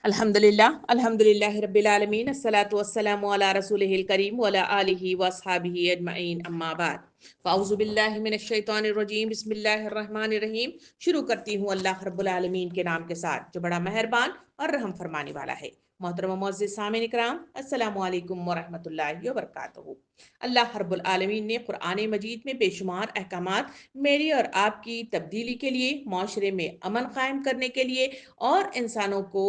अल्हम्दुलिल्लाह रब्बिल आलमीन अस्सलातु वस्सलामु अला रसूलिहिल करीम व अला आलिहि व अस्हाबिहि अजमईन अम्मा बाद फ़अऊज़ु बिल्लाहि मिनश शैतानिर रजीम बिस्मिल्लाहिर रहमानिर रहीम। शुरू करती हूँ अल्लाह रब्बुल आलमीन के नाम के साथ जो बड़ा मेहरबान और रहम फरमाने वाला है। मोहतरम मुअज़्ज़िज़ सामीन इकराम, अस्सलामु अलैकुम व रहमतुल्लाहि व बरकातुहू। अल्लाह रब्बुल आलमीन ने कुरान मजीद में बेशुमार अहकामात मेरी और आपकी तब्दीली के लिए, माशरे में अमन कायम करने के लिए और इंसानों को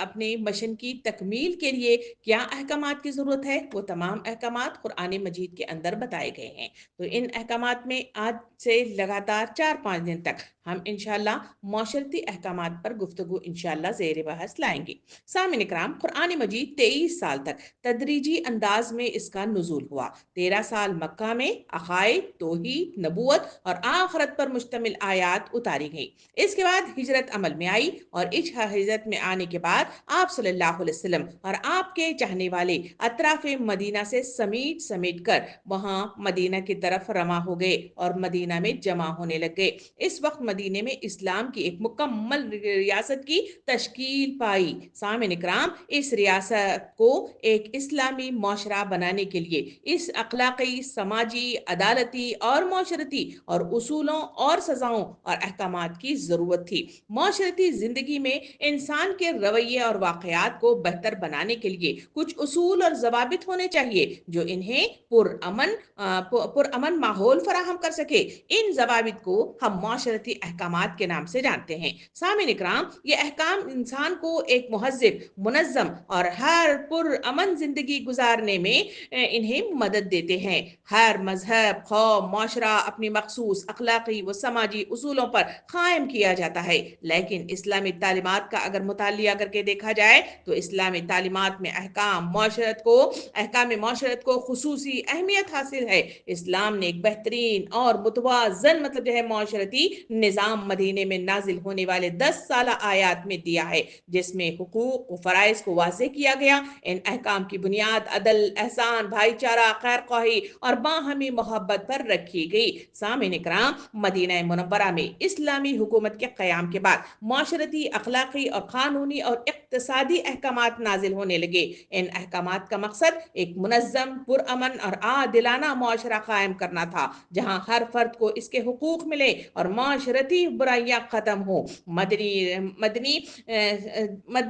अपने मिशन की तकमील के लिए क्या अहकामात की ज़रूरत है, वो तमाम अहकामात कुरान मजीद के अंदर बताए गए हैं। तो इन अहकामात में आज से लगातार 4-5 दिन तक हम इंशाल्लाह मौशरती अहकामात पर गुफ्तगू इंशाल्लाह ज़ेर बहस लाएंगे। सामिन इकराम, कुरान मजीद 23 साल तक तदरीजी अंदाज में इसका नुज़ूल हुआ। 13 साल मक्का में अकायद, तौहीद, नबूवत और आखरत पर मुश्तमिल आयात उतारी गई। इसके बाद हिजरत अमल में आई और इस हिजरत में आने के बाद आप सल्लल्लाहु अलैहि वसल्लम और आपके चाहने वाले अतराफ मदीना से समेट समेट कर वहां मदीना की तरफ रवा हो गए और मदीना में जमा होने लग गए। इस वक्त मदीने में इस्लाम की एक मुकम्मल रियासत की तश्कील पाई। सामिन इकराम, इस रियासत को एक इस्लामी माशरा बनाने के लिए इस अखलाकी, समाजी, अदालती और माशरती और उसूलों और सजाओं और अहकामात की ज़रूरत थी। माशरती ज़िंदगी में इंसान के रवैये और वाक़यात को बेहतर बनाने के लिए कुछ उसूल और ज़वाबित होने चाहिए जो इन्हें पुरअमन माहौल फराहम कर सके। इन ज़वाबित को हम माशरती अहकामात के नाम से जानते हैं। सामिन इकराम, ये अहकाम इंसान को एक महज़्ज़ब, मुनज़्ज़म और हर पुरअमन ज़िंदगी गुजारने में इन्हें मदद देते हैं। हर मजहब, कौम, माशरा अपनी मखसूस अखलाकी व समाजी उसूलों पर कायम किया जाता है, लेकिन इस्लामी तालीमात का अगर मुतालिया करके देखा जाए तो इस्लामी तालीमात में अहकाम माशरत को खुसूसी अहमियत हासिल है। इस्लाम ने एक बेहतरीन और मुतवाज़न मतलब जो है माशरती निज़ाम मदीने में नाजिल होने वाले 10 साल आयात में दिया है, जिसमें हुकूक व फ़राइज़ को वाज़ेह किया गया। इन अहकाम की बुनियाद अदल, एहसान, भाईचारा, खैर ख्वाही और बाहमी मोहब्बत पर रखी गई। सामिन इकराम, मदीना मुनव्वरा में इस्लामी हुकूमत के क़याम के बाद माशरती, अखलाकी और क़ानूनी और इक़्तिसादी अहकामात नाजिल होने लगे। इन अहकामात का मकसद एक मुनज़्ज़म, पुरअमन और आदिलाना माशरा कायम करना था, जहाँ हर फर्द को इसके हुकूक मिले और माशरती बुराइयाँ ख़त्म हो।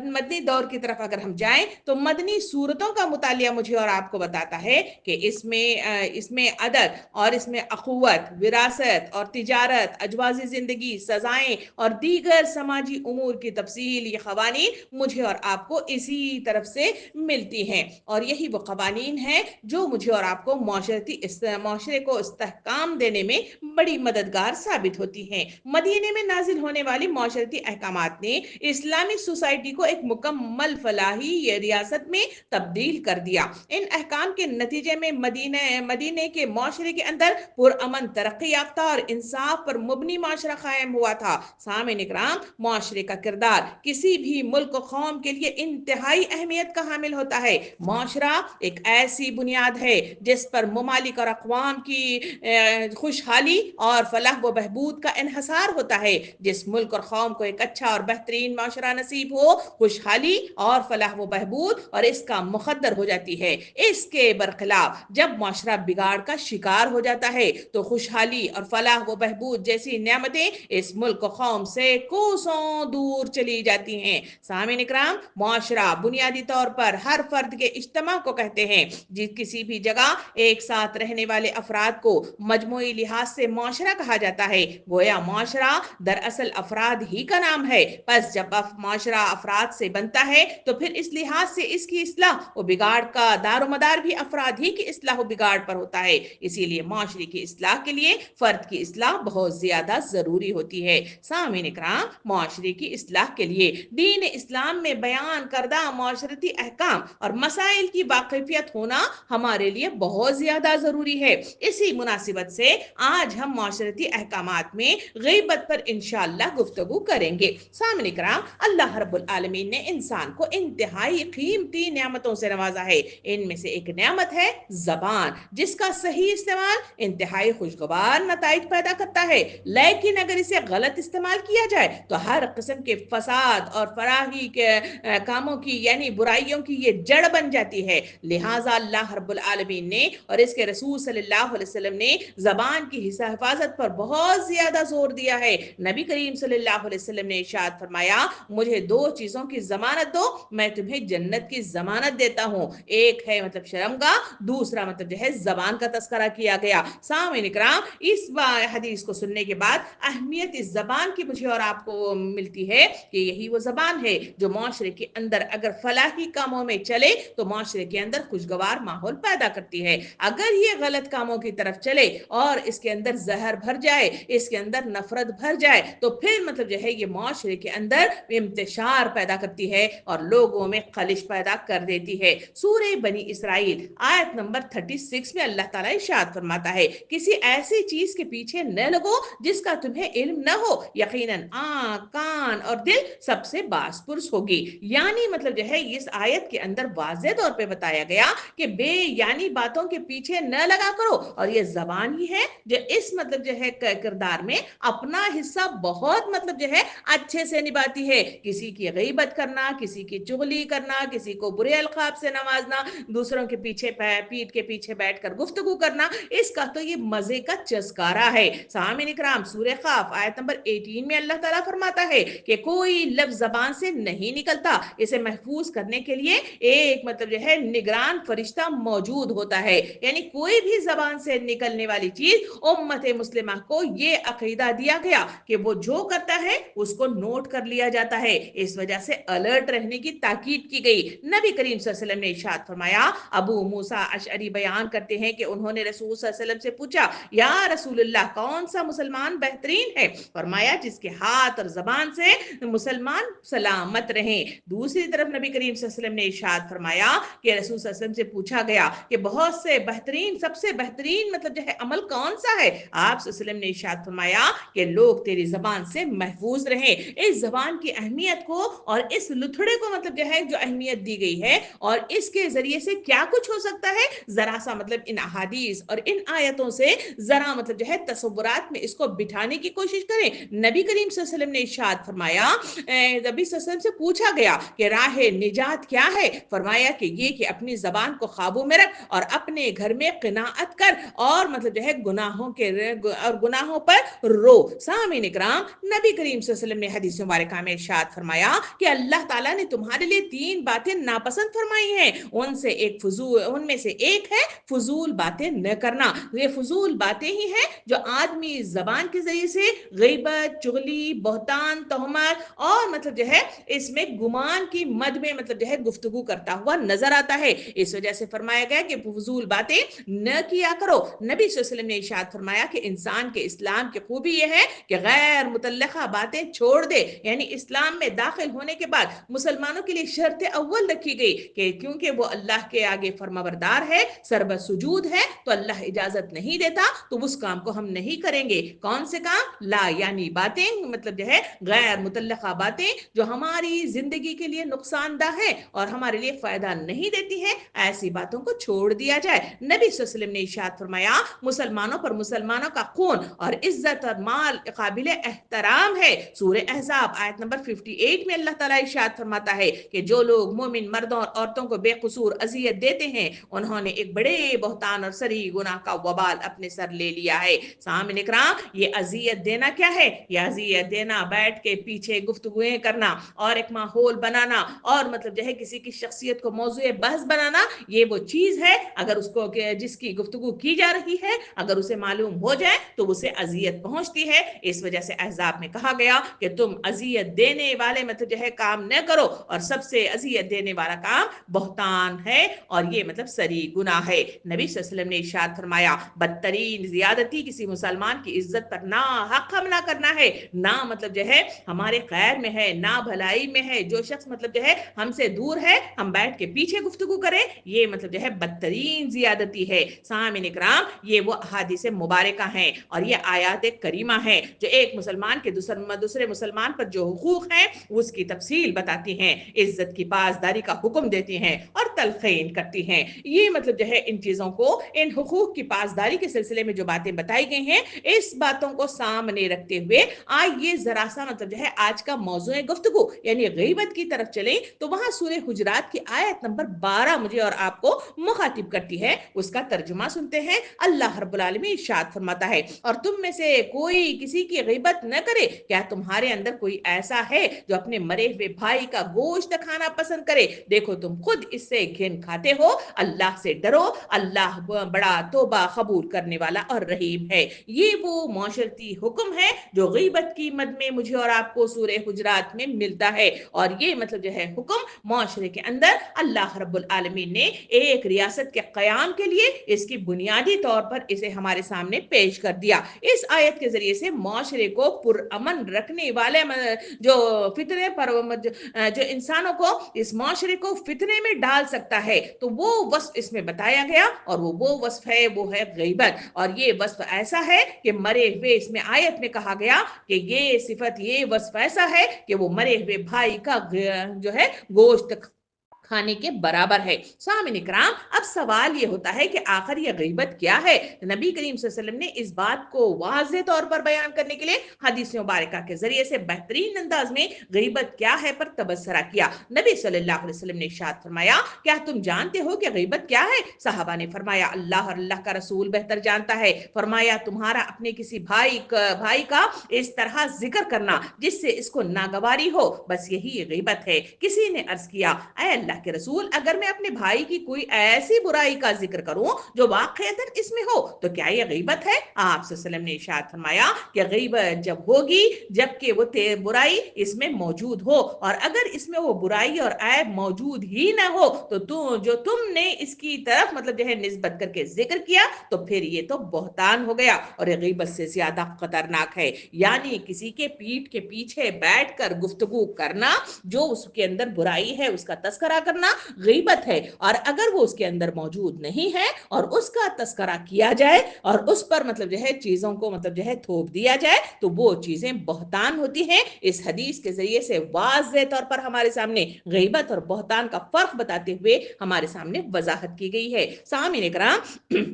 मदनी दौर की तरफ अगर हम जाएं तो मदनी सूरतों का मुतालिया मुझे और आपको बताता है कि इसमें अदद और इसमें अखुवत, विरासत और तिजारत, अजवाज़ी ज़िंदगी, सज़ाएं और दीगर समाजी उमूर की तफसील, ये क़वानीन मुझे और आपको इसी तरफ से मिलती हैं और यही वो क़वानीन हैं जो मुझे और आपको माशरे को इस्तेहकाम देने में बड़ी मददगार साबित होती हैं। मदीने में नाजिल होने वाली माशरती अहकामात ने इस्लामी सोसाइटी को एक मुकम्मल फलाही रियासत में तब्दील कर दिया। इन अहकाम के नतीजे में मदीने के माशरे के अंदर पुरअमन, तरक्की याफ्ता और इंसाफ पर मुबनी माशरा कायम हुआ था। सामिन इकराम, माशरे का किरदार किसी भी मुल्क कौम के लिए इंतहाई अहमियत का हामिल होता है। माशरा एक ऐसी बुनियाद है जिस पर ममालिक और अक़वाम की खुशहाली और फलाह व बहबूद का इन्हसार होता है। जिस मुल्क और कौम को एक अच्छा और बेहतरीन माशरा नसीब हो, खुशहाली और फलाह व बहबूद और इसका मुकद्दर हो जाती है। इसके बरखिलाफ जब माशरा बिगाड़ का शिकार हो जाता है तो खुशहाली और फलाह व बहबूद जैसी नेमतें इस मुल्क कौम से कोसों दूर चली जाती हैं। सामिन इकराम, माशरा बुनियादी तौर पर हर फर्द के इज्तिमा को कहते हैं। किसी भी जगह एक साथ रहने वाले अफराद को मजमूई लिहाज से माशरा कहा जाता है। गोया माशरा दरअसल अफराद ही का नाम है। बस जब माशरा अफराद से बनता है तो फिर इस लिहाज से इसकी इस्लाह व बिगाड़ का दारोमदार भी अफराद ही की इस्लाह व बिगाड़ पर होता है। इसीलिए माशरे की इस्लाह के लिए फर्द की इस्लाह बहुत ज्यादा जरूरी होती है। सामीन इकराम, माशरे की इस्लाह के लिए दीन इस्लाम में बयान करदा माशरती अहकाम और मसाइल की वाकिफियत होना हमारे लिए बहुत ज्यादा जरूरी है। اسی مناسبت سے آج ہم معاشرتی احکامات میں غیبت پر انشاءاللہ گفتگو کریں گے۔ سامعین کرام، اللہ رب العالمین نے انسان کو انتہائی قیمتی نعمتوں سے نوازا ہے۔ ان میں سے ایک نعمت ہے زبان، جس کا صحیح استعمال انتہائی خوشگوار نتائج پیدا کرتا ہے، لیکن اگر اسے غلط استعمال کیا جائے تو ہر قسم کے فساد اور فراہی کے کاموں کی یعنی برائیوں کی یہ جڑ بن جاتی ہے۔ لہٰذا اللہ رب العالمین نے اور اس کے رسول صلی اللہ علیہ وسلم نے زبان کی حفاظت پر بہت زیادہ زور دیا ہے۔ نبی کریم صلی اللہ علیہ وسلم نے ارشاد فرمایا، مجھے دو چیزوں کی ضمانت دو، میں تمہیں جنت کی ضمانت دیتا ہوں۔ ایک ہے مطلب شرمگاہ، دوسرا مطلب جو ہے زبان کا تذکرہ کیا گیا۔ سامعین کرام، اس حدیث کو سننے کے بعد اہمیت اس زبان کی مجھے اور آپ کو ملتی ہے کہ یہی وہ زبان ہے جو معاشرے کے اندر اگر فلاحی کاموں میں چلے تو معاشرے کے اندر خوشگوار ماحول پیدا کرتی ہے۔ اگر یہ غلط کاموں کی طرف چلے اور اس کے اندر زہر بھر جائے، اس کے اندر نفرت بھر جائے، تو پھر مطلب جو ہے یہ معاشرے کے اندر انتشار پیدا کرتی ہے اور لوگوں میں خلش پیدا کر دیتی ہے۔ سورہ بنی اسرائیل آیت نمبر 36 میں اللہ تعالیٰ ارشاد فرماتا ہے، کسی ایسی چیز کے پیچھے نہ لگو جس کا تمہیں علم نہ ہو، یقیناً آنکھ، کان اور دل سب سے باس پرس ہوگی۔ یعنی مطلب جو ہے اس آیت کے اندر واضح طور پہ بتایا گیا کہ بے یعنی باتوں کے پیچھے نہ لگا کرو، اور یہ زبان ہی ہے جو اس مطلب جو ہے کردار میں اپنا حصہ بہت مطلب جو ہے اچھے سے نبھاتی ہے۔ کسی کی غیبت کرنا، کسی کی چغلی کرنا، کسی کو برے القاب سے نوازنا، دوسروں کے پیچھے پیٹ کے پیچھے بیٹھ کر گفتگو کرنا، اس کا تو یہ مزے کا چسکارا ہے۔ سامعین کرام، سورہ قاف آیت نمبر 18 میں اللہ تعالیٰ فرماتا ہے کہ کوئی لفظ زبان سے نہیں نکلتا، اسے محفوظ کرنے کے لیے ایک مطلب جو ہے نگران فرشتہ موجود ہوتا ہے۔ یعنی کوئی بھی زبان سے نکلنے والی چیز امت مسلمہ کو یہ عقیدہ دیا گیا کہ وہ جو کرتا ہے اس کو نوٹ کر لیا جاتا ہے، اس وجہ سے الرٹ رہنے کی تاکید کی گئی۔ نبی کریم صلی اللہ علیہ وسلم نے ارشاد فرمایا، ابو موسیٰ اشعری بیان کرتے ہیں کہ انہوں نے رسول صلی اللہ علیہ وسلم سے پوچھا، یا رسول اللہ، کون سا مسلمان بہترین ہے؟ فرمایا، جس کے ہاتھ اور زبان سے مسلمان سلامت رہیں۔ دوسری طرف نبی کریم صلی اللہ علیہ وسلم نے ارشاد فرمایا کہ رسول صلی اللہ علیہ وسلم سے پوچھا گیا کہ بہت سے بہترین، سب سے بہترین مطلب جو ہے عمل کون سا ہے؟ آپ صلی اللہ علیہ وسلم نے ارشاد فرمایا کہ لوگ تیری زبان سے محفوظ رہیں۔ اس زبان کی اہمیت کو اور اس لتھڑے کو مطلب جو ہے جو اہمیت دی گئی ہے اور اس کے ذریعے سے کیا کچھ ہو سکتا ہے، ذرا سا مطلب ان احادیث اور ان آیتوں سے ذرا مطلب جو ہے تصورات میں اس کو بٹھانے کی کوشش کریں۔ نبی کریم صلی اللہ علیہ وسلم نے ارشاد فرمایا، نبی صلی اللہ علیہ وسلم سے پوچھا گیا کہ راہ نجات کیا ہے؟ فرمایا کہ یہ کہ اپنی زبان کو قابو میں رکھ اور اپنے گھر میں قناعت کر اور مطلب جو ہے گناہوں پر رو۔ سامعین کرام، نبی کریم صلی اللہ علیہ وسلم نے حدیث مبارکہ میں ارشاد فرمایا کہ اللہ تعالیٰ نے تمہارے لیے 3 باتیں ناپسند فرمائی ہیں، ان میں سے ایک ہے فضول باتیں نہ کرنا۔ یہ فضول باتیں ہی ہیں جو آدمی زبان کے ذریعے سے غیبت، چغلی، بہتان، تہمت اور مطلب جو ہے اس میں گمان کی مد میں مطلب جو ہے گفتگو کرتا ہوا نظر آتا ہے۔ اس وجہ سے فرمایا گیا کہ فضول باتیں نہ کیا کرو۔ نبی صلی اللہ علیہ وسلم نے ارشاد فرمایا کہ انسان کے اسلام کی خوبی یہ ہے کہ غیر متعلقہ باتیں چھوڑ دے۔ یعنی اسلام میں داخل ہونے کے بعد مسلمانوں کے لیے شرط اول رکھی گئی کہ کیونکہ وہ اللہ کے آگے فرمانبردار ہے، سربت سجود ہے، تو اللہ اجازت نہیں دیتا تو اس کام کو ہم نہیں کریں گے۔ کون سے کام؟ لا یعنی باتیں، مطلب جو ہے غیر متعلقہ باتیں جو ہماری زندگی کے لیے نقصان دہ ہے اور ہمارے لیے فائدہ نہیں دیتی ہے، ایسی باتوں کو چھوڑ دیا جائے۔ نبی صلی اللہ علیہ وسلم نے ارشاد فرمایا، مسلمانوں پر مسلمانوں کا خون اور عزت اور مال قابل احترام ہے۔ سورہ احزاب آیت نمبر 58 میں اللہ تعالیٰ ارشاد فرماتا ہے کہ جو لوگ مومن مردوں اور عورتوں کو بے قصور اذیت دیتے ہیں انہوں نے ایک بڑے بہتان اور صریح گناہ کا وبال اپنے سر لے لیا ہے۔ سامعین کرام، یہ اذیت دینا کیا ہے؟ یہ اذیت دینا بیٹھ کے پیچھے گفتگویں کرنا اور ایک ماحول بنانا اور مطلب جو ہے کسی کی شخصیت کو موضوع بحث بنانا، یہ وہ چیز ہے اگر اس کو جس کی گفتگو کی جا رہی ہے اگر اسے معلوم ہو جائے تو اسے اذیت پہنچتی ہے۔ اس وجہ سے احزاب میں کہا گیا کہ تم اذیت دینے والے مطلب جو ہے کام نہ کرو، اور سب سے اذیت دینے والا کام بہتان ہے اور یہ مطلب صریح گناہ ہے۔ نبی صلی اللہ علیہ وسلم نے ارشاد فرمایا، بدترین زیادتی کسی مسلمان کی عزت پر نہ حق حملہ کرنا ہے، نہ مطلب جو ہے ہمارے خیر میں ہے، نہ بھلائی میں ہے۔ جو شخص مطلب جو ہے ہم سے دور ہے، ہم بیٹھ کے پیچھے گفتگو کریں، یہ مطلب جو ہے بدترین زیادتی ہے۔ سامعین کرام یہ وہ احادیث مبارکہ ہیں اور یہ آیات کریمہ ہیں جو ایک مسلمان کے دوسرے مسلمان پر جو حقوق ہیں اس کی تفصیل بتاتی ہیں، عزت کی پاسداری کا حکم دیتی ہیں اور تلقین کرتی ہیں۔ یہ مطلب جو ہے ان چیزوں کو، ان حقوق کی پاسداری کے سلسلے میں جو باتیں بتائی گئی ہیں، اس باتوں کو سامنے رکھتے ہوئے آئیے ذرا سا مطلب جو ہے آج کا موضوع گفتگو یعنی غیبت کی طرف چلیں تو وہاں سورہ حجرات کی آیت نمبر 12 مجھے اور آپ کو مخاطب کرتی ہے، اس کا ترجمہ سنتے ہیں۔ اللہ رب العالمین ارشاد فرماتا ہے، اور تم میں سے کوئی کسی کی غیبت نہ کرے، کیا تمہارے اندر کوئی ایسا ہے جو اپنے مرے ہوئے بھائی کا گوشت کھانا پسند کرے؟ دیکھو تم خود اس سے گھن کھاتے ہو، اللہ سے ڈرو، اللہ بڑا توبہ قبول کرنے والا اور رحیم ہے۔ یہ وہ معاشرتی حکم ہے جو غیبت کی مد میں مجھے اور آپ کو سورہ حجرات میں ملتا ہے، اور یہ مطلب جو ہے حکم معاشرے کے اندر اللہ رب العالمین نے ایک ریاست کے قیام کے لیے اس کی بنیادی طور پر اسے ہمارے سامنے پیش کر دیا۔ اس آیت کے ذریعے سے معاشرے کو پرامن رکھنے والے جو فتنے پر جو انسانوں کو اس معاشرے کو فتنے میں ڈال سکتا ہے تو وہ وصف اس میں بتایا گیا، اور وہ وصف ہے، وہ ہے غیبت۔ اور یہ وصف ایسا ہے کہ مرے ہوئے، اس میں آیت میں کہا گیا کہ یہ صفت، یہ وصف ایسا ہے کہ وہ مرے ہوئے بھائی کا جو ہے گوشت کھانے کے برابر ہے۔ سامعین کرام، اب سوال یہ ہوتا ہے کہ آخر یہ غیبت کیا ہے؟ نبی کریم صلی اللہ علیہ وسلم نے اس بات کو واضح طور پر بیان کرنے کے لیے حدیث مبارکہ کے ذریعے سے بہترین انداز میں غیبت کیا ہے پر تبصرہ کیا۔ نبی صلی اللہ علیہ وسلم نے ارشاد فرمایا، کیا تم جانتے ہو کہ غیبت کیا ہے؟ صحابہ نے فرمایا، اللہ اور اللہ کا رسول بہتر جانتا ہے۔ فرمایا، تمہارا اپنے کسی بھائی کا اس طرح ذکر کرنا جس سے اس کو ناگواری ہو، بس یہی غیبت ہے۔ کسی نے عرض کیا، اے اللہ کے رسول، اگر میں اپنے بھائی کی کوئی ایسی برائی کا ذکر کروں جو واقعتاً اس میں ہو تو کیا یہ غیبت ہے؟ آپ صلی اللہ علیہ وسلم نے ارشاد فرمایا کہ غیبت جب ہوگی جبکہ وہ برائی اس میں موجود ہو، اور اگر اس میں وہ برائی اور عیب موجود ہی نہ ہو تو جو تم نے اس کی طرف مطلب جو ہے نسبت کر کے ذکر کیا تو پھر یہ تو بہتان ہو گیا، اور یہ غیبت سے زیادہ خطرناک ہے۔ یعنی کسی کے پیٹھ کے پیچھے بیٹھ کر گفتگو کرنا، جو اس کے اندر برائی ہے اس کا تذکرہ کرنا غیبت ہے، اور اگر وہ اس کے اندر موجود نہیں ہے اور اس کا تذکرہ کیا جائے اور اس پر مطلب جو ہے چیزوں کو مطلب جو ہے تھوپ دیا جائے تو وہ چیزیں بہتان ہوتی ہیں۔ اس حدیث کے ذریعے سے واضح طور پر ہمارے سامنے غیبت اور بہتان کا فرق بتاتے ہوئے ہمارے سامنے وضاحت کی گئی ہے۔ سامعین کرام،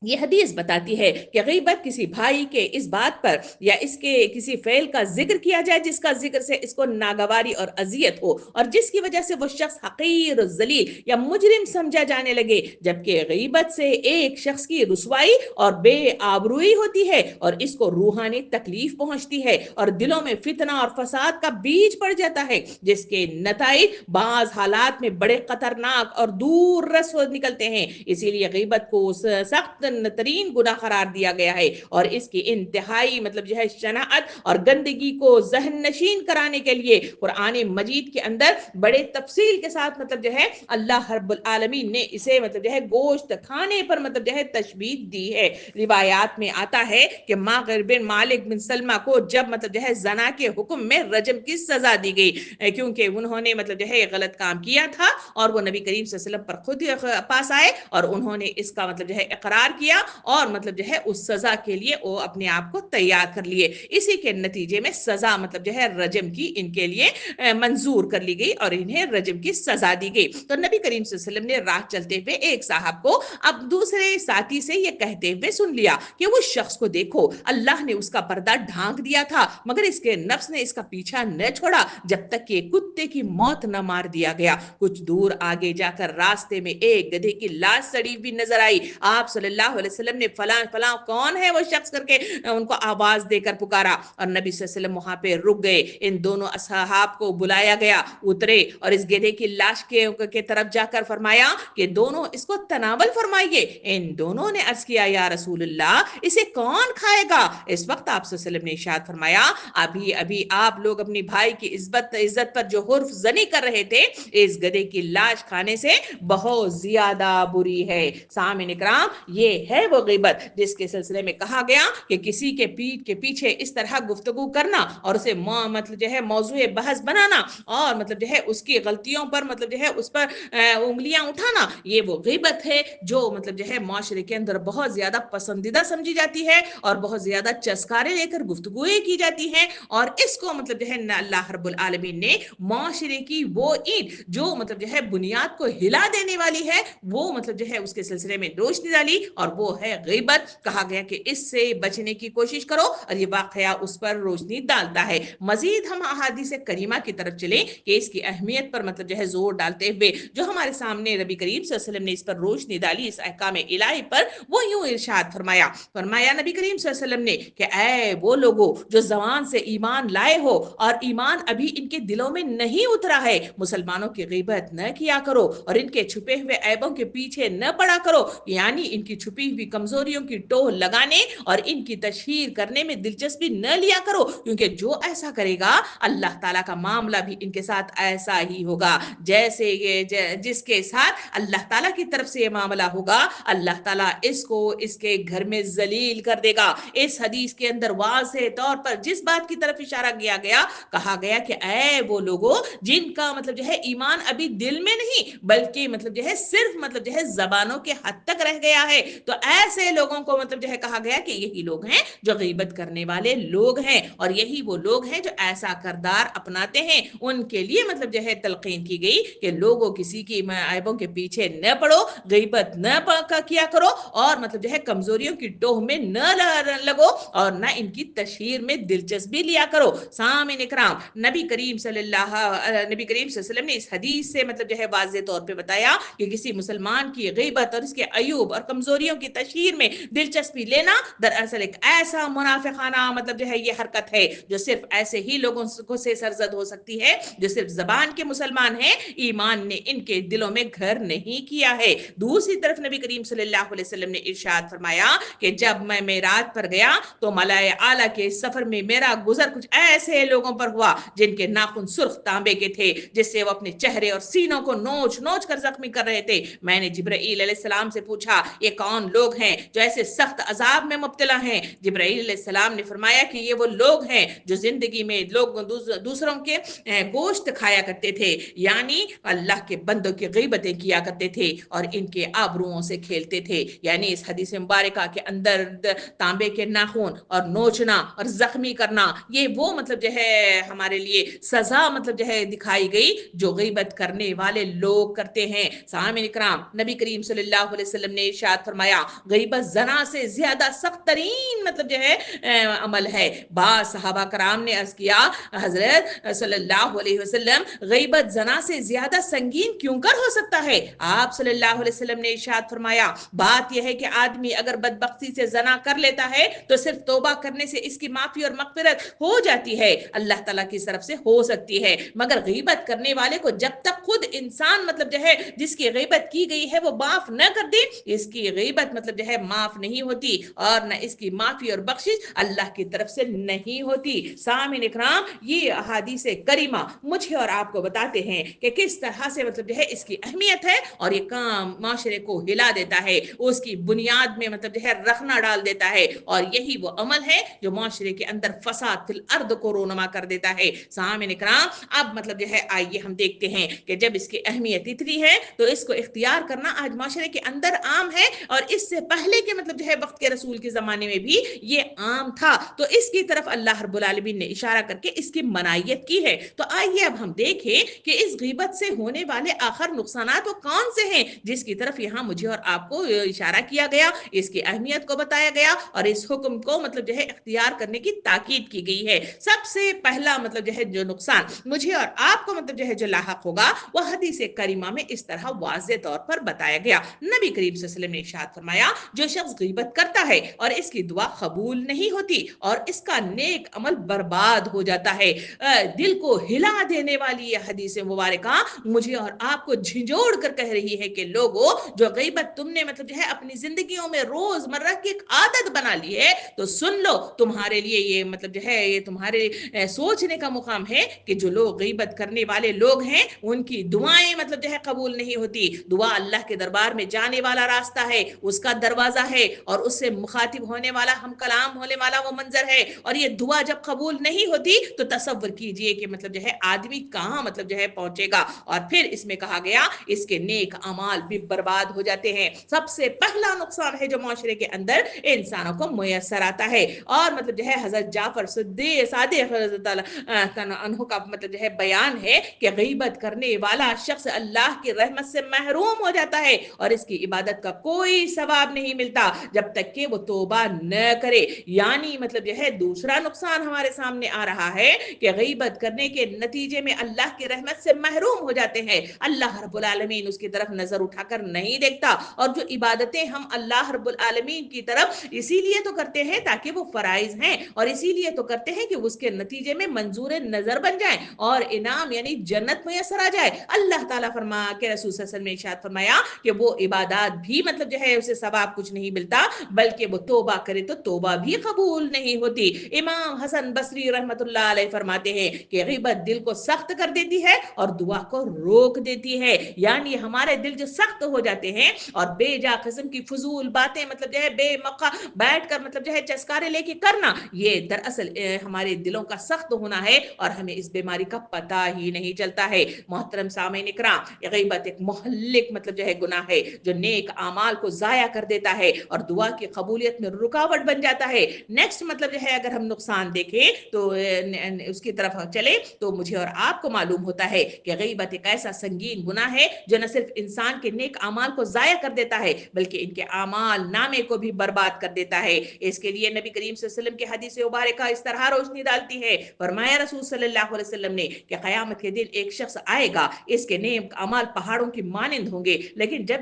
یہ حدیث بتاتی ہے کہ غیبت کسی بھائی کے اس بات پر یا اس کے کسی فعل کا ذکر کیا جائے جس کا ذکر سے اس کو ناگواری اور اذیت ہو، اور جس کی وجہ سے وہ شخص حقیر، ذلیل یا مجرم سمجھا جانے لگے، جبکہ غیبت سے ایک شخص کی رسوائی اور بے آبروئی ہوتی ہے اور اس کو روحانی تکلیف پہنچتی ہے اور دلوں میں فتنہ اور فساد کا بیج پڑ جاتا ہے، جس کے نتائج بعض حالات میں بڑے خطرناک اور دور رس ہو نکلتے ہیں۔ اسی لیے غیبت کو سخت ترین گناہ قرار دیا گیا ہے، اور اس کی انتہائی مطلب جو ہے شناعت اور گندگی کو ذہن نشین کرانے کے لیے قرآن مجید کے اندر بڑے تفصیل کے ساتھ مطلب جو ہے اللہ رب العالمین نے اسے مطلب جو ہے گوشت کھانے پر مطلب جو ہے تشبیہ دی ہے۔ روایات میں آتا ہے کہ ماغر بن مالک بن سلمہ کو جب مطلب جو ہے زنا کے حکم میں رجم کی سزا دی گئی، کیونکہ انہوں نے مطلب جو ہے غلط کام کیا تھا، اور وہ نبی کریم صلی اللہ علیہ وسلم پر خود پاس آئے اور انہوں نے اس کا مطلب جو ہے اقرار کیا اور مطلب جو ہے اس سزا کے لیے وہ اپنے آپ کو تیار کر لیے۔ اسی کے نتیجے میں سزا مطلب جو ہے رجم کی ان کے لیے منظور کر لی گئی اور انہیں رجم کی سزا دی گئی۔ تو نبی کریم صلی اللہ علیہ وسلم نے راہ چلتے ہوئے ایک صاحب کو اب دوسرے ساتھی سے یہ کہتے ہوئے سن لیا کہ وہ شخص کو دیکھو، اللہ نے اس کا پردہ ڈھانک دیا تھا مگر اس کے نفس نے اس کا پیچھا نہ چھوڑا جب تک کہ کتے کی موت نہ مار دیا گیا۔ کچھ دور آگے جا کر راستے میں ایک گدھے کی لاش سڑی ہوئی نظر آئی۔ آپ صلی اللہ علیہ وسلم نے فلاں فلاں کون ہے وہ شخص کر کے ان کو آواز دے کر پکارا، اور نبی صلی اللہ علیہ وسلم وہاں پہ رک گئے۔ ان دونوں اصحاب کو بلایا گیا، اترے اور اس گدھے کی لاش کے طرف جا کر فرمایا کہ دونوں اس کو تناول فرمائیے۔ ان دونوں نے عرض کیا، یا رسول اللہ، اسے کون کھائے گا؟ اس وقت آپ صلی اللہ علیہ وسلم نے ارشاد فرمایا، ابھی ابھی آپ لوگ اپنی بھائی کی عزت پر جو حرف زنی کر رہے تھے، اس گدھے کی لاش کھانے سے بہت زیادہ بری ہے۔ سامعین کرام، یہ ہے वो गीबत जिसके सिलसिले में कहा गया कि किसी के पीठ के पीछे इस तरह गुफ्तगू करना और उसे मतलब जो है मौजूए बहस बनाना और मतलब जो है उसकी गलतियों पर मतलब जो है उस पर उंगलियां उठाना, ये वो गीबत है जो मतलब जो है माशरे के अंदर बहुत ज्यादा पसंदीदा समझी जाती है और बहुत ज्यादा चस्कारे लेकर गुफ्तगुएं की जाती हैं। और इसको मतलब जो है अल्लाह रब्बुल आलमीन ने माशरे की वो ईंट जो मतलब जो है बुनियाद को हिला देने वाली है, वो मतलब जो है उसके सिलसिले में रोशनी डाली और वो है गीबत। कहा गया कि इससे बचने की कोशिश करो और ये वाकया उस पर रोशनी डालता है। मजीद हम अहादीस करीमा की तरफ चले कि इसकी अहमियत पर मतलब जो है जोर डालते हुए जो हमारे सामने नबी करीम सल्लल्लाहु अलैहि वसल्लम ने इस पर रोशनी डाली, इस अहकाम इलाही पर, वो यूं इरशाद फरमाया नबी करीम सल्लल्लाहु अलैहि वसल्लम ने कि ऐ वो लोगों जो जबान से ईमान लाए हो और ईमान अभी इनके दिलों में नहीं उतरा है, मुसलमानों की गीबत न किया करो और इनके छुपे हुए ऐबों के पीछे न पड़ा करो, यानी इनकी छुपी हुई कमजोरियों की टोह लगाने और इनकी तशहीर करने में दिलचस्पी न लिया करो, क्योंकि जो ऐसा करेगा अल्लाह ताला का मामला भी इनके साथ ऐसा ही होगा जैसे ये जिसके साथ अल्लाह ताला की तरफ से ये मामला होगा, अल्लाह ताला इसको इसके घर में जलील कर देगा। इस हदीस के अंदर वाज़ेह तौर पर जिस बात की तरफ इशारा किया गया, कहा गया कि ऐ वो लोगों जिनका मतलब जो है ईमान अभी दिल में नहीं बल्कि मतलब जो है सिर्फ मतलब जो है जबानों के हद तक रह गया है, तो ऐसे लोगों को मतलब जो है कहा गया कि यही लोग हैं जो गीबत करने वाले लोग हैं और यही वो लोग हैं जो ऐसा करदार अपनाते हैं। उनके लिए मतलब जो है तलकीन की गई कि लोगों किसी की ऐबों के पीछे न पड़ो, गीबत न किया करो और मतलब जो है कमजोरियों की टोह में न लगो और न इनकी तशहीर में दिलचस्पी लिया करो। सामीन इकराम, नबी करीम सल्लल्लाहु अलैहि वसल्लम ने इस हदीस से मतलब जो है वाज़ेह तौर पे बताया कि किसी मुसलमान की गीबत और इसके अयूब और कमजोरियों की तशहीर में दिलचस्पी लेना दरअसल एक ऐसा मुनाफिकाना मतलब जो है ये हरकत है जो सिर्फ ऐसे ही लोगों को से सरजद हो सकती है जो सिर्फ जबान के मुसलमान हैं, ईमान ने इनके दिलों में घर नहीं किया है। दूसरी तरफ नबी करीम सल्लल्लाहु अलैहि वसल्लम ने इरशाद फरमाया कि जब मैं मेराज पर गया तो मलाए आला के सफर में मेरा गुजर कुछ ऐसे लोगों पर हुआ जिनके नाखून सुर्ख तांबे के थे जिससे वो अपने चेहरे और सीनों को नोच नोच कर जख्मी कर रहे थे। मैंने जिब्राईल अलैहिस्सलाम से पूछा ये कौन लोग हैं जो ऐसे सख्त अजाब में मुब्तला हैं? जिब्राईल अलैहिस्सलाम ने फरमाया कि ये वो लोग हैं जो जिंदगी में लोग दूसरों के गोश्त खाया करते थे, यानी अल्लाह के बंदों की गीबतें किया करते थे और इनके आबरुओं से खेलते थे। यानी इस हदीस मुबारका के अंदर तांबे के नाखून और नोचना और जख्मी करना ये वो मतलब जो है हमारे लिए सजा मतलब जो है दिखाई गई जो गीबत करने वाले लोग करते हैं। सामीन इकराम, नबी करीम सल्लल्लाहु अलैहि वसल्लम ने इरशाद फरमाया गीबत जना से ज्यादा सख्त तरीन मतलब जो है अमल है। बास सहाबा कराम ने अर्ज किया हजरत सल्लल्लाहु अलैहि वसल्लम गीबत जना से ज्यादा संगीन क्यों कर हो सकता है? आप सल्लल्लाहु अलैहि वसल्लम ने इरशाद फरमाया बात यह है कि आदमी अगर बदबख्ती से जना कर लेता है तो सिर्फ तौबा करने से इसकी माफी और मगफिरत हो जाती है, अल्लाह ताला की तरफ से हो सकती है, मगर गीबत करने वाले को जब तक खुद इंसान मतलब जो है जिसकी गीबत की गई है वो माफ न कर दे, इसकी गीबत मतलब जो है माफ नहीं होती और न इसकी माफी और बख्शिश अल्लाह की तरफ से नहीं होती। सामीन इकराम, ये अहादीस करीमा मुझे और आपको बताते हैं कि किस तरह से मतलब जो है इसकी अहमियत है और ये काम माशरे को हिला देता है, उसकी बुनियाद में मतलब जो है रखना डाल देता है और यही वो अमल है जो माशरे के अंदर फसाद फिल अर्द को रोनमा कर देता है। सामीन इकराम, अब मतलब जो है आइए हम देखते हैं कि जब इसकी अहमियत इतनी है तो इसको इख्तियार करना आज माशरे के अंदर आम है और इससे पहले के मतलब जो है वक्त के रसूल के जमाने में भी ये आम था, तो इसकी तरफ अल्लाह रब्बुल आलमीन ने इशारा करके इसकी मनाहियत की है। तो आइए अब हम देखें कि इस गीबत से होने वाले आखिर नुकसानात वो कौन से हैं जिसकी तरफ यहाँ मुझे और आपको इशारा किया गया, इसकी अहमियत को बताया गया और इस हुक्म को मतलब जो है इख्तियार करने की ताकीद की गई है। सबसे पहला मतलब जो है जो नुकसान मुझे और आपको मतलब जो है जो लाहक होगा वह हदीस करीमा में इस तरह वाज़ेह तौर पर बताया गया। नबी करीम सल्लल्लाहु अलैहि वसल्लम ने इरशाद फरमाया जो शख्स गीबत करता है और इसकी दुआ कबूल नहीं होती और इसका नेक अमल बर्बाद हो जाता है। दिल को हिला देने वाली यह हदीस मुबारका मुझे और आपको झिझोड़ कर कह रही है कि लोगों जो गीबत तुमने मतलब जो है अपनी जिंदगियों में रोजमर्रा की एक आदत बना ली है तो सुन लो, तुम्हारे लिए ये मतलब जो है ये तुम्हारे सोचने का मुकाम है कि जो लोग गीबत करने वाले लोग हैं उनकी दुआएं मतलब जो है कबूल नहीं होती। दुआ अल्लाह के दरबार में जाने वाला रास्ता है, اس کا دروازہ ہے اور اس سے مخاطب ہونے والا، ہم کلام ہونے والا وہ منظر ہے، اور یہ دعا جب قبول نہیں ہوتی تو تصور کیجئے کہ مطلب جو ہے آدمی کہاں مطلب جو ہے پہنچے گا۔ اور پھر اس میں کہا گیا اس کے نیک اعمال بھی برباد ہو جاتے ہیں۔ سب سے پہلا نقصان ہے جو معاشرے کے اندر انسانوں کو میسر آتا ہے، اور مطلب جو ہے حضرت جعفر صادق رضی اللہ عنہ کا مطلب جو ہے بیان ہے کہ غیبت کرنے والا شخص اللہ کی رحمت سے محروم ہو جاتا ہے اور اس کی عبادت کا کوئی ثواب نہیں ملتا جب تک کہ وہ توبہ نہ کرے۔ یعنی مطلب جو ہے دوسرا نقصان ہمارے سامنے آ رہا ہے کہ غیبت کرنے کے نتیجے میں اللہ کی رحمت سے محروم ہو جاتے ہیں، اللہ رب العالمین اس کی طرف نظر اٹھا کر نہیں دیکھتا، اور جو عبادتیں ہم اللہ رب العالمین کی طرف اسی لیے تو کرتے ہیں تاکہ وہ فرائض ہیں، اور اسی لیے تو کرتے ہیں کہ اس کے نتیجے میں منظور نظر بن جائیں اور انعام یعنی جنت میسر آ جائے۔ اللہ تعالیٰ فرما کے رسول صلی اللہ علیہ وسلم نے ارشاد فرمایا کہ وہ عبادات بھی مطلب جو ہے اسے ثواب کچھ نہیں ملتا، بلکہ وہ توبہ کرے تو توبہ بھی قبول نہیں ہوتی۔ امام حسن بصری رحمت اللہ علیہ فرماتے ہیں کہ غیبت دل کو سخت کر دیتی ہے اور دعا کو روک دیتی ہے۔ یعنی ہمارے دل جو سخت ہو جاتے ہیں اور بے جا قسم کی فضول باتیں مطلب جو ہے بے موقع بیٹھ کر مطلب جو ہے چسکارے لے کے کرنا، یہ دراصل ہمارے دلوں کا سخت ہونا ہے اور ہمیں اس بیماری کا پتہ ہی نہیں چلتا ہے۔ محترم سامعین اکرام، غیبت ایک مہلک مطلب جو ہے گناہ ہے جو نیک اعمال کو ضائع کر دیتا ہے اور دعا کی قبولیت میں رکاوٹ بن جاتا ہے۔ نیکسٹ مطلب جو ہے اگر ہم نقصان دیکھیں تو اس کی طرف چلے تو مجھے اور آپ کو معلوم ہوتا ہے کہ غیبت ایک ایسا سنگین گناہ ہے جو نہ صرف انسان کے نیک اعمال کو ضائع کر دیتا ہے بلکہ ان کے اعمال نامے کو بھی برباد کر دیتا ہے۔ اس کے لیے نبی کریم صلی اللہ علیہ وسلم کی حدیث مبارکہ اس طرح روشنی ڈالتی ہے۔ فرمایا رسول صلی اللہ علیہ وسلم نے کہ قیامت کے دن ایک شخص آئے گا، اس کے نیک اعمال پہاڑوں کی مانند ہوں گے، لیکن جب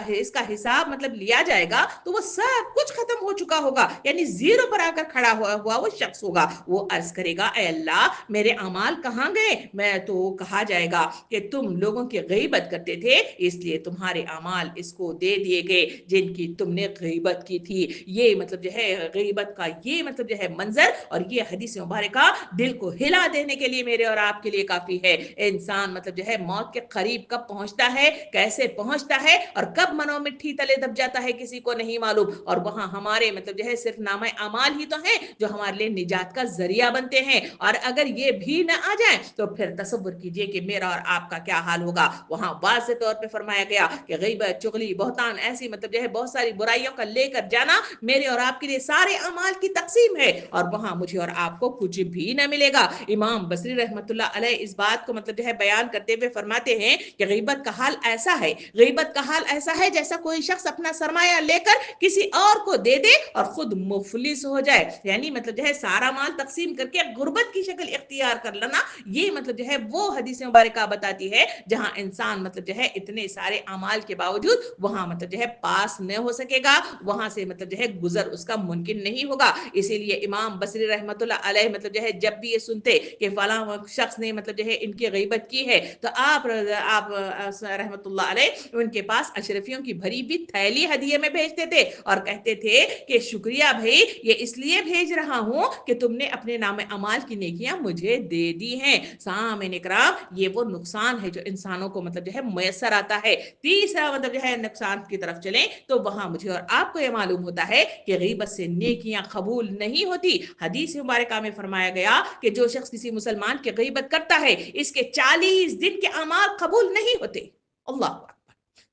اس کا حساب مطلب لیا جائے گا تو وہ سب کچھ ختم ہو چکا ہوگا، یعنی زیرو پر آ کر کھڑا ہوا وہ شخص ہوگا۔ وہ عرض کرے گا اے اللہ میرے اعمال کہاں گئے؟ میں تو کہا جائے گا کہ تم لوگوں کی غیبت کرتے تھے اس لیے تمہارے اعمال اس کو دے دیے گئے جن کی تم نے غیبت کی تھی۔ یہ مطلب جو ہے غیبت کا یہ مطلب جو ہے منظر اور یہ حدیث مبارکہ دل کو ہلا دینے کے لیے میرے اور آپ کے لیے کافی ہے۔ انسان مطلب جو ہے موت کے قریب کب پہنچتا ہے، کیسے پہنچتا ہے اور کب منو مٹھی تلے دب جاتا ہے کسی کو نہیں معلوم، اور وہاں ہمارے مطلب جو ہے صرف نامہ اعمال ہی تو ہیں جو ہمارے لیے نجات کا ذریعہ بنتے ہیں، اور اگر یہ بھی نہ آ جائیں تو پھر تصور کیجئے کہ میرا اور آپ کا کیا حال ہوگا۔ وہاں واضح طور پہ فرمایا گیا کہ غیبت، چغلی، بہتان ایسی مطلب جو ہے بہت ساری برائیوں کا لے کر جانا میرے اور آپ کے لیے سارے اعمال کی تقسیم ہے، اور وہاں مجھے اور آپ کو کچھ بھی نہ ملے گا۔ امام بصری رحمت اللہ علیہ اس بات کو مطلب جو ہے بیان کرتے ہوئے فرماتے ہیں کہ غیبت کا حال ایسا ہے، غیبت کا حال ایسا ہے جیسا کوئی شخص اپنا سرمایہ لے کر کسی اور کو دے دے اور خود مفلس ہو جائے، یعنی مطلب جو ہے سارا مال تقسیم کر کے غربت کی شکل اختیار کر لینا۔ یہ مطلب جو ہے وہ حدیث مبارکہ بتاتی ہے جہاں انسان مطلب جو ہے اتنے سارے اعمال کے باوجود وہاں مطلب جو ہے پاس نہ ہو سکے گا، وہاں سے مطلب جو ہے گزر اس کا ممکن نہیں ہوگا۔ اسی لیے امام بصری رحمت اللہ علیہ مطلب جو ہے جب بھی یہ سنتے کہ فلاں شخص نے مطلب جو ہے ان کی غیبت کی ہے تو آپ رحمت اللہ علیہ ان کے پاس اشرفیوں کی بھری بھی تھیلی ہدیے میں بھیجتے تھے اور کہتے تھے کہ شکریہ بھائی، یہ اس لیے بھیج رہا ہوں کہ تم نے اپنے نام اعمال کی نیکیاں مجھے دے دی ہیں۔ سامعین اکرام، یہ وہ نقصان ہے جو انسانوں کو مطلب جو ہے میسر آتا ہے۔ تیسرا مطلب جو ہے نقصان کی طرف چلیں تو وہاں مجھے اور آپ کو یہ معلوم ہوتا ہے کہ غیبت سے نیکیاں قبول نہیں ہوتی۔ حدیث مبارکہ میں فرمایا گیا کہ جو شخص کسی مسلمان کی غیبت کرتا ہے اس کے 40 دن کے اعمال قبول نہیں ہوتے۔ اللہ اکبر۔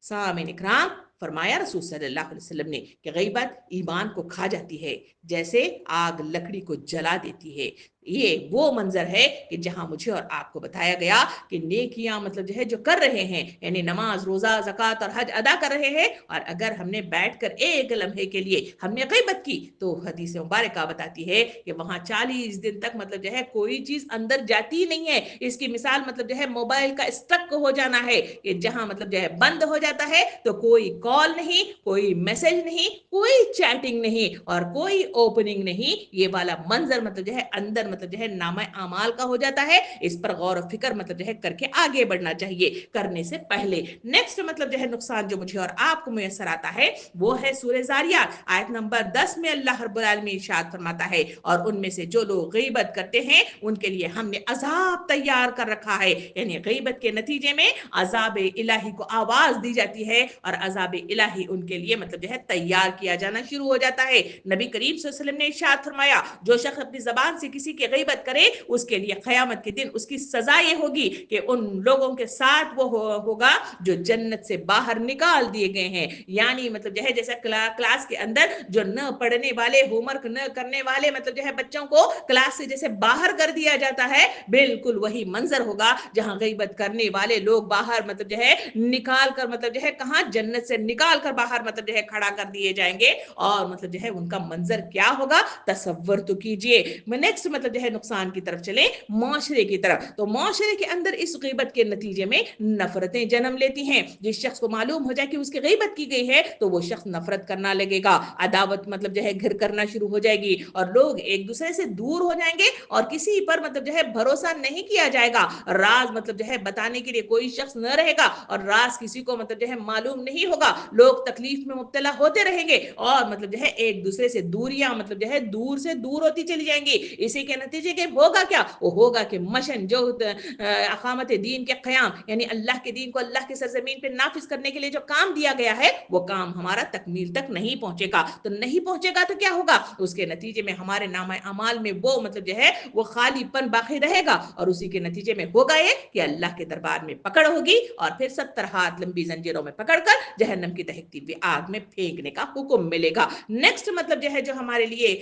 سامعین اکرام، فرمایا رسول صلی اللہ علیہ وسلم نے کہ غیبت ایمان کو کھا جاتی ہے جیسے آگ لکڑی کو جلا دیتی ہے۔ یہ وہ منظر ہے کہ جہاں مجھے اور آپ کو بتایا گیا کہ نیکیاں مطلب جو ہے جو کر رہے ہیں، یعنی نماز، روزہ، زکوٰۃ اور حج ادا کر رہے ہیں، اور اگر ہم نے بیٹھ کر ایک لمحے کے لیے ہم نے غیبت کی تو حدیث مبارکہ بتاتی ہے کہ وہاں 40 دن تک مطلب جو ہے کوئی چیز اندر جاتی نہیں ہے۔ اس کی مثال مطلب جو ہے موبائل کا اسٹک ہو جانا ہے کہ جہاں مطلب جو ہے بند ہو جاتا ہے تو کوئی کال نہیں، کوئی میسج نہیں، کوئی چیٹنگ نہیں اور کوئی اوپننگ نہیں۔ یہ والا منظر مطلب جو ہے اندر मतलब जो है नामा अमाल का हो जाता है। इस पर गौर और फिक्र मतलब जो है करके आगे बढ़ना चाहिए करने से पहले। नेक्स्ट मतलब जो है नुकसान जो मुझे और आपको मुयसर आता है वो है सूरह ज़ारियात आयत नंबर 10 में अल्लाह रब्बुल आलमीन इरशाद फरमाता है, और उनमें से जो लोग गीबत करते हैं उनके लिए हमने अजाब तैयार कर रखा है। यानी गीबत के नतीजे में अजाब इलाही को आवाज दी जाती है और अजाब इलाही उनके लिए मतलब जो है तैयार किया जाना शुरू हो जाता है। नबी करीम सल्लल्लाहु अलैहि वसल्लम ने इरशाद फरमाया, जो शख्स अपनी जबान से किसी की गीबत करे उसके लिए क़यामत के दिन उसकी सजा ये होगी कि उन लोगों के साथ वो होगा जो जन्नत से बाहर निकाल दिए गए हैं। यानी मतलब जो है जैसे क्लास के अंदर जो न पढ़ने वाले, होमवर्क न करने वाले मतलब जो है बच्चों को क्लास से जैसे बाहर कर दिया जाता है, बिल्कुल वही मंजर होगा जहां गीबत करने वाले लोग बाहर मतलब जो है निकाल कर मतलब जो है कहां जन्नत से निकाल कर बाहर मतलब जो है खड़ा कर दिए जाएंगे। और मतलब जो है उनका मंजर क्या होगा तसव्वुर तो कीजिए। नेक्स्ट मतलब जो है नुकसान की तरफ चले, मुआशरे की तरफ। तो मुआशरे के अंदर इस गीबत के नतीजे में नफरतें जन्म लेती हैं। जिस शख्स को मालूम हो जाए कि उसकी गीबत की गई है तो वो शख्स नफरत करना लगेगा, अदावत मतलब जो है घर करना शुरू हो जाएगी और लोग एक दूसरे से दूर हो जाएंगे और किसी पर मतलब जो है भरोसा नहीं किया जाएगा। राज मतलब जो है बताने के लिए कोई शख्स न रहेगा और राज किसी को मतलब जो है मालूम नहीं होगा। लोग तकलीफ में मुब्तला होते रहेंगे और मतलब जो है एक दूसरे से दूरियां मतलब जो है दूर से दूर होती चली जाएंगी। इसी के नतीजे के होगा क्या, वो होगा कि मशन जो अकामत दीन के क़याम यानी अल्लाह के दीन को अल्लाह की सरजमीन पे नाफिज करने के लिए जो काम दिया गया है वो काम हमारा तकमील तक नहीं पहुंचेगा। तो नहीं पहुंचेगा तो क्या होगा, उसके नतीजे में हमारे नामा अमाल में वो मतलब जो है वो खालीपन बाकी रहेगा और उसी के नतीजे में होगा ये कि अल्लाह के दरबार में पकड़ होगी और फिर 70 हाथ लंबी जंजीरों में पकड़कर जहन्नम की दहकती हुई आग में फेंकने का हुक्म मिलेगा। नेक्स्ट मतलब जो है जो हमारे लिए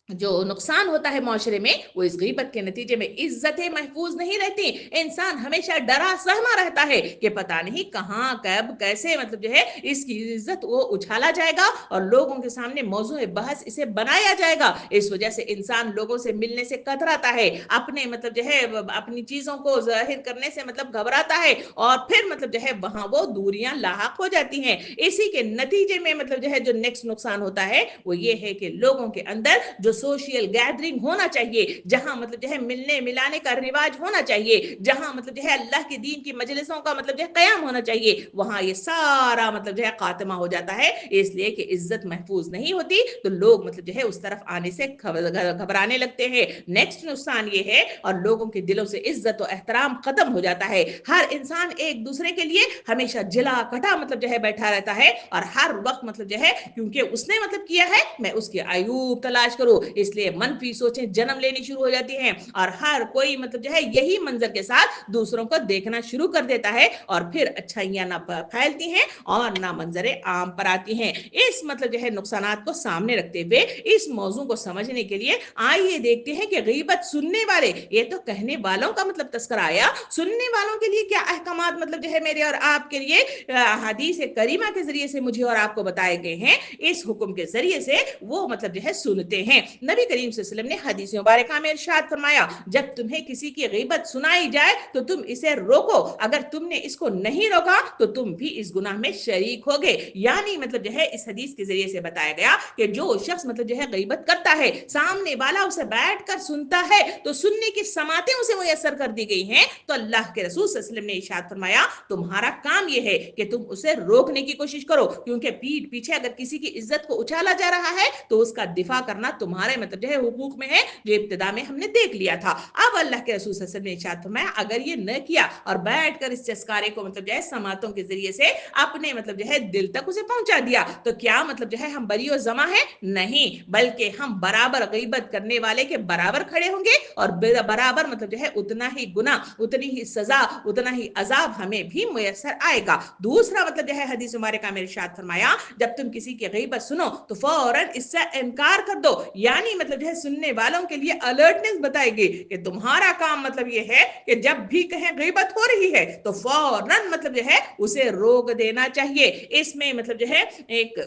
जो नुकसान होता है माशरे में वो इस गीबत के नतीजे में इज्जतें महफूज नहीं रहती। इंसान हमेशा डरा सहमा रहता है कि पता नहीं कहां कब कैसे मतलब जो है इसकी इज्जत वो उछाला जाएगा और लोगों के सामने मौजू बहस इसे बनाया जाएगा। इस वजह से इंसान लोगों से मिलने से कतराता है, अपने मतलब जो है अपनी चीजों को जाहिर करने से मतलब घबराता है और फिर मतलब जो है वहां वो दूरियां लाहक हो जाती हैं। इसी के नतीजे में मतलब जो है जो नेक्स्ट नुकसान होता है वो ये है कि लोगों के अंदर जो सोशल गैदरिंग होना चाहिए, जहां मतलब जो है मिलने मिलाने का रिवाज होना चाहिए, जहां मतलब जो है अल्लाह के दीन की मजलिसों का मतलब जो है कयाम होना चाहिए, वहां ये सारा मतलब जो है खात्मा हो जाता है। इसलिए कि इज्जत महफूज नहीं होती तो लोग मतलब जो है उस तरफ आने से घबराने लगते हैं। नेक्स्ट नुकसान ये है और लोगों के दिलों से इज्जत और एहतराम खत्म हो जाता है। हर इंसान एक दूसरे के लिए हमेशा जिला कटा मतलब जो है बैठा रहता है और हर वक्त मतलब जो है क्योंकि उसने मतलब किया है मैं उसके आयूब तलाश करूं, इसलिए मनफी सोचें जन्म लेनी शुरू हो जाती हैं और हर कोई मतलब जो है यही मंजर के साथ दूसरों को देखना शुरू कर देता है और फिर अच्छाइयां ना फैलती हैं और ना मंजरे आम पर आती हैं। इस मतलब जो है नुकसानात को सामने रखते हुए इस मौजू को समझने के लिए आइए देखते हैं कि गीबत सुनने वाले, ये तो कहने वालों का मतलब तस्करा आया, सुनने वालों के लिए क्या अहकामात मतलब जो है मेरे और आपके लिए हदीस करीमा के जरिए से मुझे और आपको बताए गए हैं। इस हुक्म के जरिए से वो मतलब जो है सुनते हैं। नबी करीम सल्लल्लाहु अलैहि वसल्लम ने हदीस मुबारक में इरशाद फरमाया, जब तुम्हें किसी की गीबत सुनाई जाए तो तुम इसे रोको, अगर तुमने इसको नहीं रोका तो तुम भी इस गुनाह में शरीक होगे। यानी मतलब जो है इस हदीस के जरिए से बताया गया कि जो शख्स मतलब जो है गीबत करता है, सामने वाला उसे बैठकर सुनता है तो सुनने की समातें उसे मुयस्सर कर दी गई हैं, तो अल्लाह के रसूल सल्लल्लाहु अलैहि वसल्लम ने इरशाद फरमाया तुम्हारा काम यह है कि तुम उसे रोकने की कोशिश करो, क्योंकि पीठ पीछे अगर किसी की इज्जत को उछाला जा रहा है तो उसका दिफा करना तुम्हारे मतलब जो है हुकूक में है, जो इब्तिदा में हमने देख लिया था। अब अल्लाह के रसूल सल्लल्लाहु अलैहि वसल्लम ने इरशाद फरमाया अगर ये न किया और बैठकर इस चस्कारे को मतलब जो है समातों के जरिए से अपने मतलब जो है दिल तक उसे पहुंचा दिया, तो क्या मतलब जो है हम बरी और जमा है? नहीं, बल्कि हम बराबर गीबत करने वाले के बराबर खड़े होंगे और बराबर मतलब जो है उतना ही गुना, उतनी ही सजा, उतना ही अजाब हमें भी मुयस्सर आएगा। दूसरा मतलब जो है हदीस मुबारक में इरशाद फरमाया जब तुम किसी की गीबत सुनो तो फौरन इससे इनकार कर दो, यानी मतलब जो है सुनने वालों के लिए अलर्टनेस बताएगी कि तुम्हारा काम मतलब ये है कि जब भी कहीं गीबत हो रही है तो फौरन मतलब जो है उसे रोक देना चाहिए। इसमें मतलब जो है एक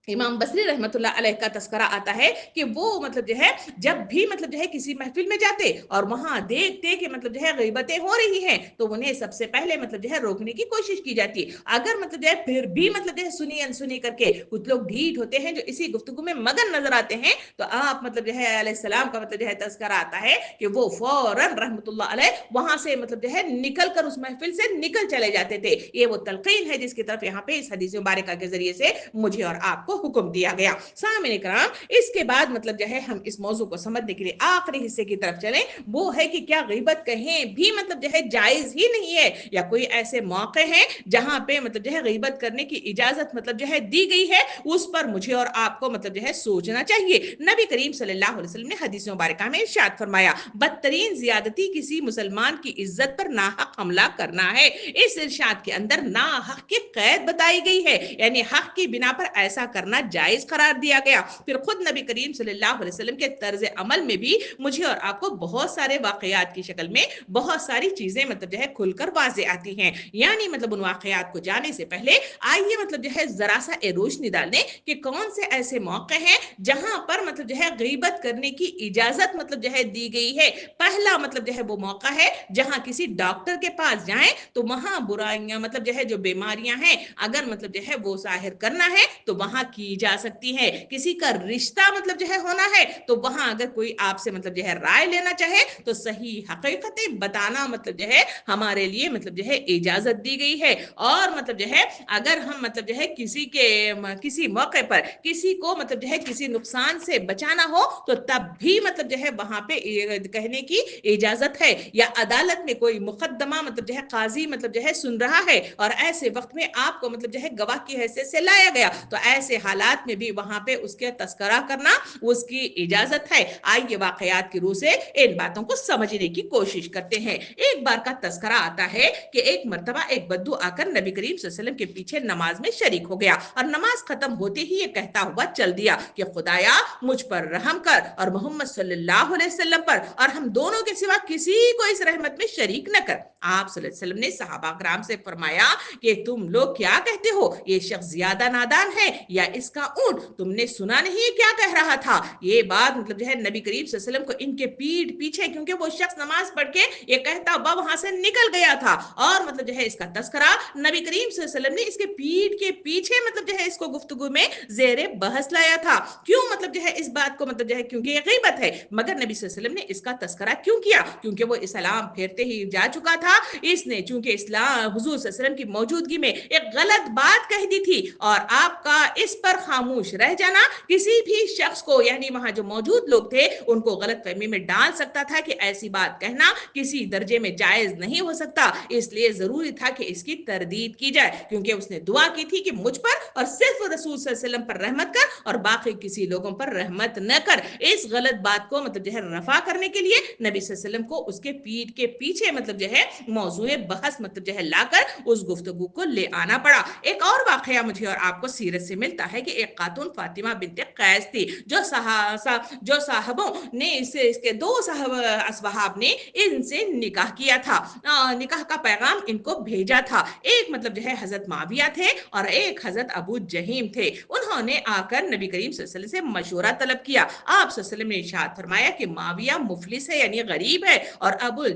इमाम बसरी रहमतुल्लाह अलैह का तस्करा आता है कि वो मतलब जो है जब भी मतलब जो है किसी महफिल में जाते और वहां देखते कि मतलब जो है गीबतें हो रही हैं तो उन्हें सबसे पहले मतलब जो है रोकने की कोशिश की जाती। अगर मतलब जो है फिर भी मतलब जो है सुनी अनसुनी करके कुछ लोग ढीठ होते हैं जो इसी गुफ्तगू में मगन नजर आते हैं तो आप मतलब जो है अलैहिस्सलाम का मतलब जो है तस्करा आता है कि वो फौरन रहमतुल्लाह अलैह वहां से मतलब जो है निकल कर उस महफिल से निकल चले जाते थे। ये वो तलकीन है जिसकी तरफ यहाँ पे इस हदीस मुबारक के जरिए से मुझे और आपको हुक्म दिया गया। सामने कराम इसके बाद मतलब जो है हम इस मौजू को समझने के लिए आखिरी हिस्से की तरफ चलें, वो है कि क्या गीबत कहीं भी मतलब जो है जायज ही नहीं है या कोई ऐसे मौके हैं जहां पे मतलब जो है गीबत करने की इजाजत मतलब जो है दी गई है, उस पर मुझे और आपको मतलब जो है सोचना चाहिए। नबी करीम सल्लल्लाहु अलैहि वसल्लम ने हदीस मुबारक में इरशाद फरमाया, बदतरीन ज्यादती किसी मुसलमान की इज्जत पर नाहक हमला करना है। इस इरशाद के अंदर नाहक की कैद बताई गई है, यानी हक की बिना पर ऐसा करना जायज करार दिया गया। फिर खुद नबी करीम सल्लल्लाहु अलैहि वसल्लम के तर्ज अमल में भी मुझे और आपको बहुत सारे वाकयात की शक्ल में बहुत सारी चीजें मतलब जो है खुलकर वाजे आती हैं। यानी मतलब उन वाकयात को जाने से पहले आइए मतलब जो है जरा सा रोशनी डाल दें कि कौन से ऐसे मौके हैं जहां पर मतलब जो है गीबत करने की इजाजत मतलब जो है दी गई है। पहला मतलब जो है वो मौका है जहां किसी डॉक्टर के पास जाएं तो वहां बुराइयां मतलब जो है जो बीमारियां हैं अगर मतलब जो है वो जाहिर करना है तो वहां की जा सकती है। किसी का रिश्ता मतलब जो है होना है तो वहां अगर कोई आपसे मतलब जो है राय लेना चाहे तो सही हकीकतें बताना मतलब जो है हमारे लिए मतलब जो है इजाजत दी गई है। और मतलब जो है अगर हम मतलब जो है किसी मौके पर किसी को मतलब जो है किसी नुकसान से बचाना हो तो तब भी मतलब जो है वहां पे कहने की इजाजत है। या अदालत में कोई मुकदमा मतलब जो है काजी मतलब जो है सुन रहा है और ऐसे वक्त में आपको मतलब जो है गवाह की हैसियत से लाया गया तो ऐसे हालात में भी वहां पे उसके तस्करा करना उसकी इजाजत है। आइए वाकयात की रूह से इन बातों को समझने की कोशिश करते हैं। एक बार का तस्करा आता है कि एक मर्तबा एक बद्दू आकर नबी करीम सल्लल्लाहु अलैहि वसल्लम के पीछे नमाज में शरीक हो गया और नमाज खत्म होते ही ये कहता हुआ चल दिया कि खुदाया मुझ पर रहम कर और मोहम्मद सल्लल्लाहु अलैहि वसल्लम पर और हम दोनों के सिवा किसी को इस रहमत में शरीक न कर। आप सल्लल्लाहु अलैहि वसल्लम ने सहाबा कराम से फरमाया कि तुम लोग क्या कहते हो, ये शख्स ज्यादा नादान है या इसका ऊंट? तुमने सुना नहीं क्या कह रहा था? ये बात मतलब जो है नबी करीम सल्लल्लाहु अलैहि वसल्लम को इनके पीठ पीछे, क्योंकि वो शख्स नमाज पढ़ के ये कहता हुआ वहां से निकल गया था और मतलब जो है इसका तस्करा नबी करीम सल्लल्लाहु अलैहि वसल्लम ने इसके पीठ के पीछे मतलब जो है इसको गुफ्तगू में जेरे बहस लाया था। क्यों मतलब जो है इस बात को मतलब जो है क्योंकि ये गीबत है, मगर नबी सल्लल्लाहु अलैहि वसल्लम ने इसका तस्करा क्यों किया? क्योंकि वो इस्लाम फेरते ही जा चुका था। इसने चूंकि इस्लाम हुजूर सल्लल्लाहु अलैहि वसल्लम की मौजूदगी में एक गलत बात कह दी थी और आपका इस पर खामोश रह जाना किसी भी शख्स को यानी वहां जो मौजूद लोग थे उनको गलत फहमी में डाल सकता था कि ऐसी बात कहना किसी दर्जे में जायज नहीं हो सकता। इसलिए जरूरी था कि इसकी तरदीद की जाए, क्योंकि उसने दुआ की थी कि मुझ पर और सिर्फ रसूल सल्लल्लाहु अलैहि वसल्लम पर रहमत कर और बाकी किसी लोगों पर रहमत न कर। इस गलत बात को मतलब जो है रफा करने के लिए नबी सल्लल्लाहु अलैहि वसल्लम को उसके पीठ के पीछे मतलब जो है मौजूए बहस मतलब जो है लाकर उस गुफ्तगू को ले आना पड़ा। एक और वाकया मुझे और आपको सीरत से मिलता है कि एक खातून फातिमा बिनते कैस थी जो साहबों ने इसके दो असहाब ने इनसे निकाह किया था। निकाह का पैगाम इनको भेजा था। एक मतलब जो है हजरत माविया थे और एक हजरत अबू जहीम थे। उन्होंने आकर नबी करीम सल्लल्लाहु अलैहि वसल्लम से मशवरा तलब किया। आप सल्लल्लाहु अलैहि वसल्लम ने इरशाद फरमाया कि माविया मुफलिस है यानी गरीब है और अबुल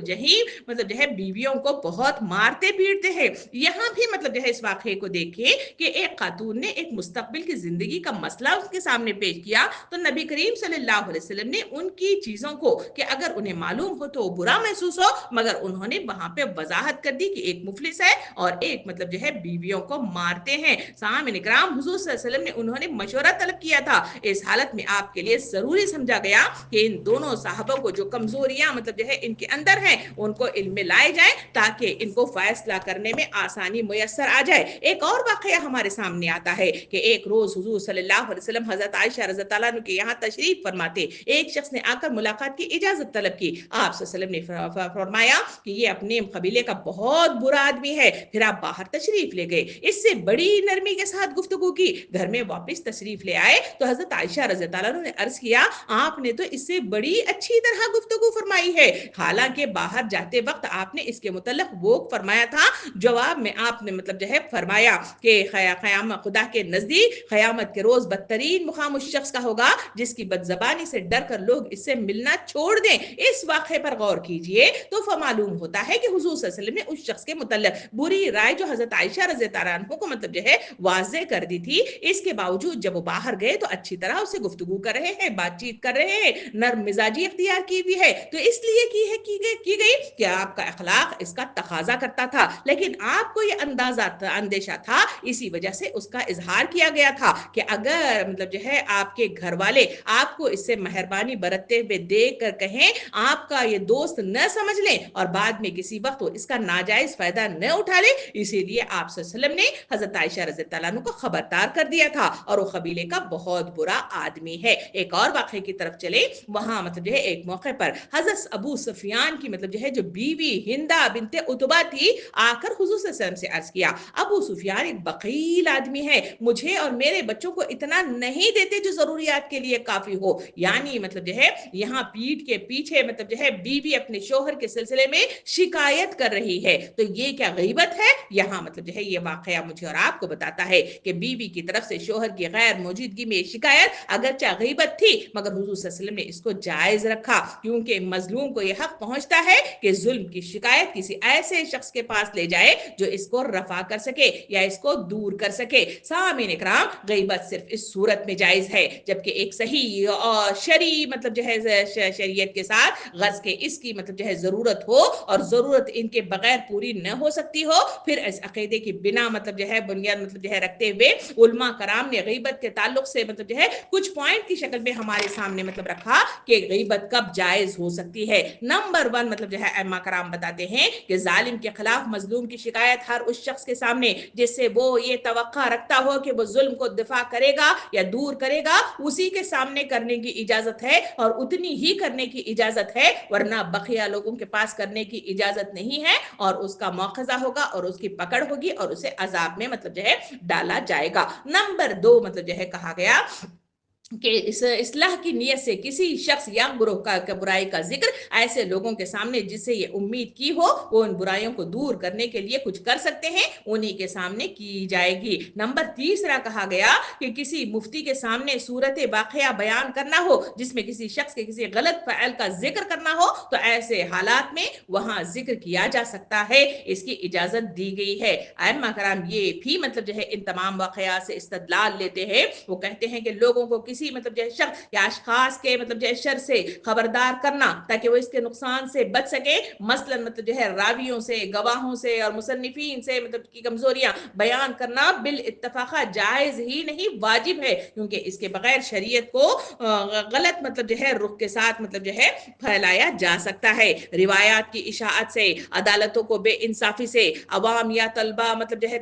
जहीम मतलब जो है बीवियों को बहुत मारते पीटते हैं। यहाँ भी मतलब जो है इस वाक़े को देखिए कि एक खातून ने एक मुस्तकबिल की जिंदगी का मसला उसके सामने पेश किया तो नबी करीम सल्लल्लाहु अलैहि वसल्लम ने उनकी चीजों को कि अगर उन्हें मालूम हो तो बुरा महसूस हो, मगर उन्होंने वहां पे वजाहत कर दी कि एक मुफलिस है और एक मतलब जो है बीवियों को मारते हैं। सामने इकराम हुजूर सल्लल्लाहु अलैहि वसल्लम ने उन्होंने मशवरा तलब किया था। इस हालत में आपके लिए जरूरी समझा गया कि इन दोनों साहबों को जो कमजोरियां मतलब जो है इनके अंदर हैं उनको इल्म में लाए जाए ताकि इनको फैसला करने में आसानी मुयस्सर आ जाए। एक और वाकया हमारे सामने आता है कि एक रोज हुजूर सल्लल्लाहु अलैहि वसल्लम हजरत आयशा रज़ी अल्लाह अन्हा के यहाँ तशरीफ फरमाते। एक शख्स ने आकर मुलाकात की इजाजत तलब की। आप सल्लल्लाहु अलैहि वसल्लम ने फरमाया कि ये अपने कबीले का बहुत बुरा आदमी है, फिर आप बाहर तशरीफ ले गए। इससे बड़ी नरमी के साथ गुफ्तगू की। घर में वापस तशरीफ ले आए तो हजरत आयशा रज़ी अल्लाह अन्हा ने अर्ज किया, आपने तो इससे बड़ी अच्छी तरह गुफ्तगू फरमाई है, हालांकि बाहर जाते वक्त आपने इसके मुतल्लिक वो फरमाया था। जवाब में आपने मतलब जो है फरमाया कि क़याम खुदा के नजदीक क़यामत के रोज बदतरीन मुकाम उस शख्स का होगा जिसकी बदजबानी से डर कर लोग इससे मिलना छोड़ दें। इस वाक़े पर गौर कीजिए तो मालूम होता है कि हुजूर सल्लल्लाहु अलैहि वसल्लम ने उस शख्स के मुतल्लिक़ बुरी राय जो हजरत आयशा रज़ी अल्लाह अन्हा को मतलब जो है वाज़े कर दी थी, इसके बावजूद जब वो बाहर गए तो अच्छी तरह उससे गुफ्तगू कर रहे हैं, बातचीत कर रहे हैं, नर्म मिजाजी इख्तियार की हुई है, तो इसलिए की गई कि आपका अखलाक इसका तकाजा करता था। लेकिन आपको ये अंदेशा था, इसी वजह से उसका इजहार किया गया था कि अगर मतलब जो है आपके घर वाले आपको इससे मेहरबानी बरतते हुए देख कर कहें, आपका ये दोस्त न समझ लें और बाद में किसी वक्त वो इसका नाजायज फायदा न उठा ले, इसीलिए आप सल्लल्लाहु अलैहि वसल्लम ने हजरत आयशा रज़ी अल्लाह अन्हा को खबरदार कर दिया था और वो कबीले का बहुत बुरा आदमी है। एक और वाक़े की तरफ चले, वहां मतलब जो है एक मौके पर हजरत अबू सुफियान की मतलब जो है जो बीवी हिंदा बिनते उतबा थी, आकर हुजूर सल्लल्लाहु अलैहि वसल्लम से अर्ज किया, अबू सुफियान एक बकील आदमी है, मुझे और मेरे बच्चों को इतना नहीं देते जो जरूरियात के लिए काफी हो। यानी मतलब जो है यहाँ पीठ के पीछे मतलब जो है बीवी अपने शोहर के सिलसिले में शिकायत कर रही है, तो ये क्या गीबत है? यहाँ मतलब जो है ये वाकया मुझे और आपको बताता है कि बीवी की तरफ से शोहर की गैर मौजूदगी में शिकायत अगरचे गीबत थी, मगर हुजूर सल्लल्लाहु अलैहि वसल्लम ने इसको जायज रखा, क्योंकि मजलूम को यह हक पहुंचता है कि जुल्म की शिकायत किसी ऐसे शख्स के पास ले जाए जो इसको रफा कर सके या इसको दूर कर सके। सामीन इकराम, गीबत सिर्फ इस सूरत में जायज है जबकि एक सही और शरी मतलब जो है शरीयत के साथ गज के इसकी मतलब जो है जरूरत हो और जरूरत इनके बगैर पूरी न हो सकती हो, फिर इस अकीदे की बिना मतलब जो है बुनियाद मतलब जो है रखते हुए उलमा कराम ने गीबत के ताल्लुक से मतलब जो है कुछ पॉइंट की शक्ल में हमारे सामने मतलब रखा कि गीबत कब जायज हो सकती है। नंबर 1 मतलब जो है उलमा कराम बताते हैं कि जालिम के खिलाफ मजलूम की शिकायत हर उस शख्स के सामने जिससे वो ये तवक्का रखता हो कि वो जुल्म को दिफा करेगा या दूर करेगा, उसी के सामने करने की इजाजत है और उतनी ही करने की इजाजत है, वरना बकिया लोगों के पास करने की इजाजत नहीं है और उसका मौखजा होगा और उसकी पकड़ होगी और उसे अजाब में मतलब जो है डाला जाएगा। नंबर 2 मतलब जो है कहा गया कि इस इस्लाह की नीयत से किसी शख्स या गुरोह का बुराई का जिक्र ऐसे लोगों के सामने जिससे ये उम्मीद की हो वो उन बुराइयों को दूर करने के लिए कुछ कर सकते हैं, उन्हीं के सामने की जाएगी। नंबर 3 कहा गया कि किसी मुफ्ती के सामने सूरत वाक़या बयान करना हो जिसमें किसी शख्स के किसी गलत फ़अल का जिक्र करना हो, तो ऐसे हालात में वहां जिक्र किया जा सकता है, इसकी इजाजत दी गई है। अइम्मा कराम ये भी मतलब जो है इन तमाम वाक़या से इस्तदलाल लेते हैं, वो कहते हैं कि लोगों को किसी मतलब जो शख्स या अशखास के मतलब जो शर से खबरदार करना ताकि वो इसके नुकसान से बच सके, मसलन मतलब जो है रावियों से, गवाहों से और मुसन्निफीन से मतलब की कमजोरियां बयान करना बिल इत्तफाका जायज ही नहीं वाजिब है, क्योंकि इसके बगैर शरीयत को गलत मतलब जो है रुख के साथ मतलब जो है फैलाया जा सकता है। रिवायात की इशाअत से, अदालतों को बेइंसाफी से, अवाम या तलबा मतलब जो है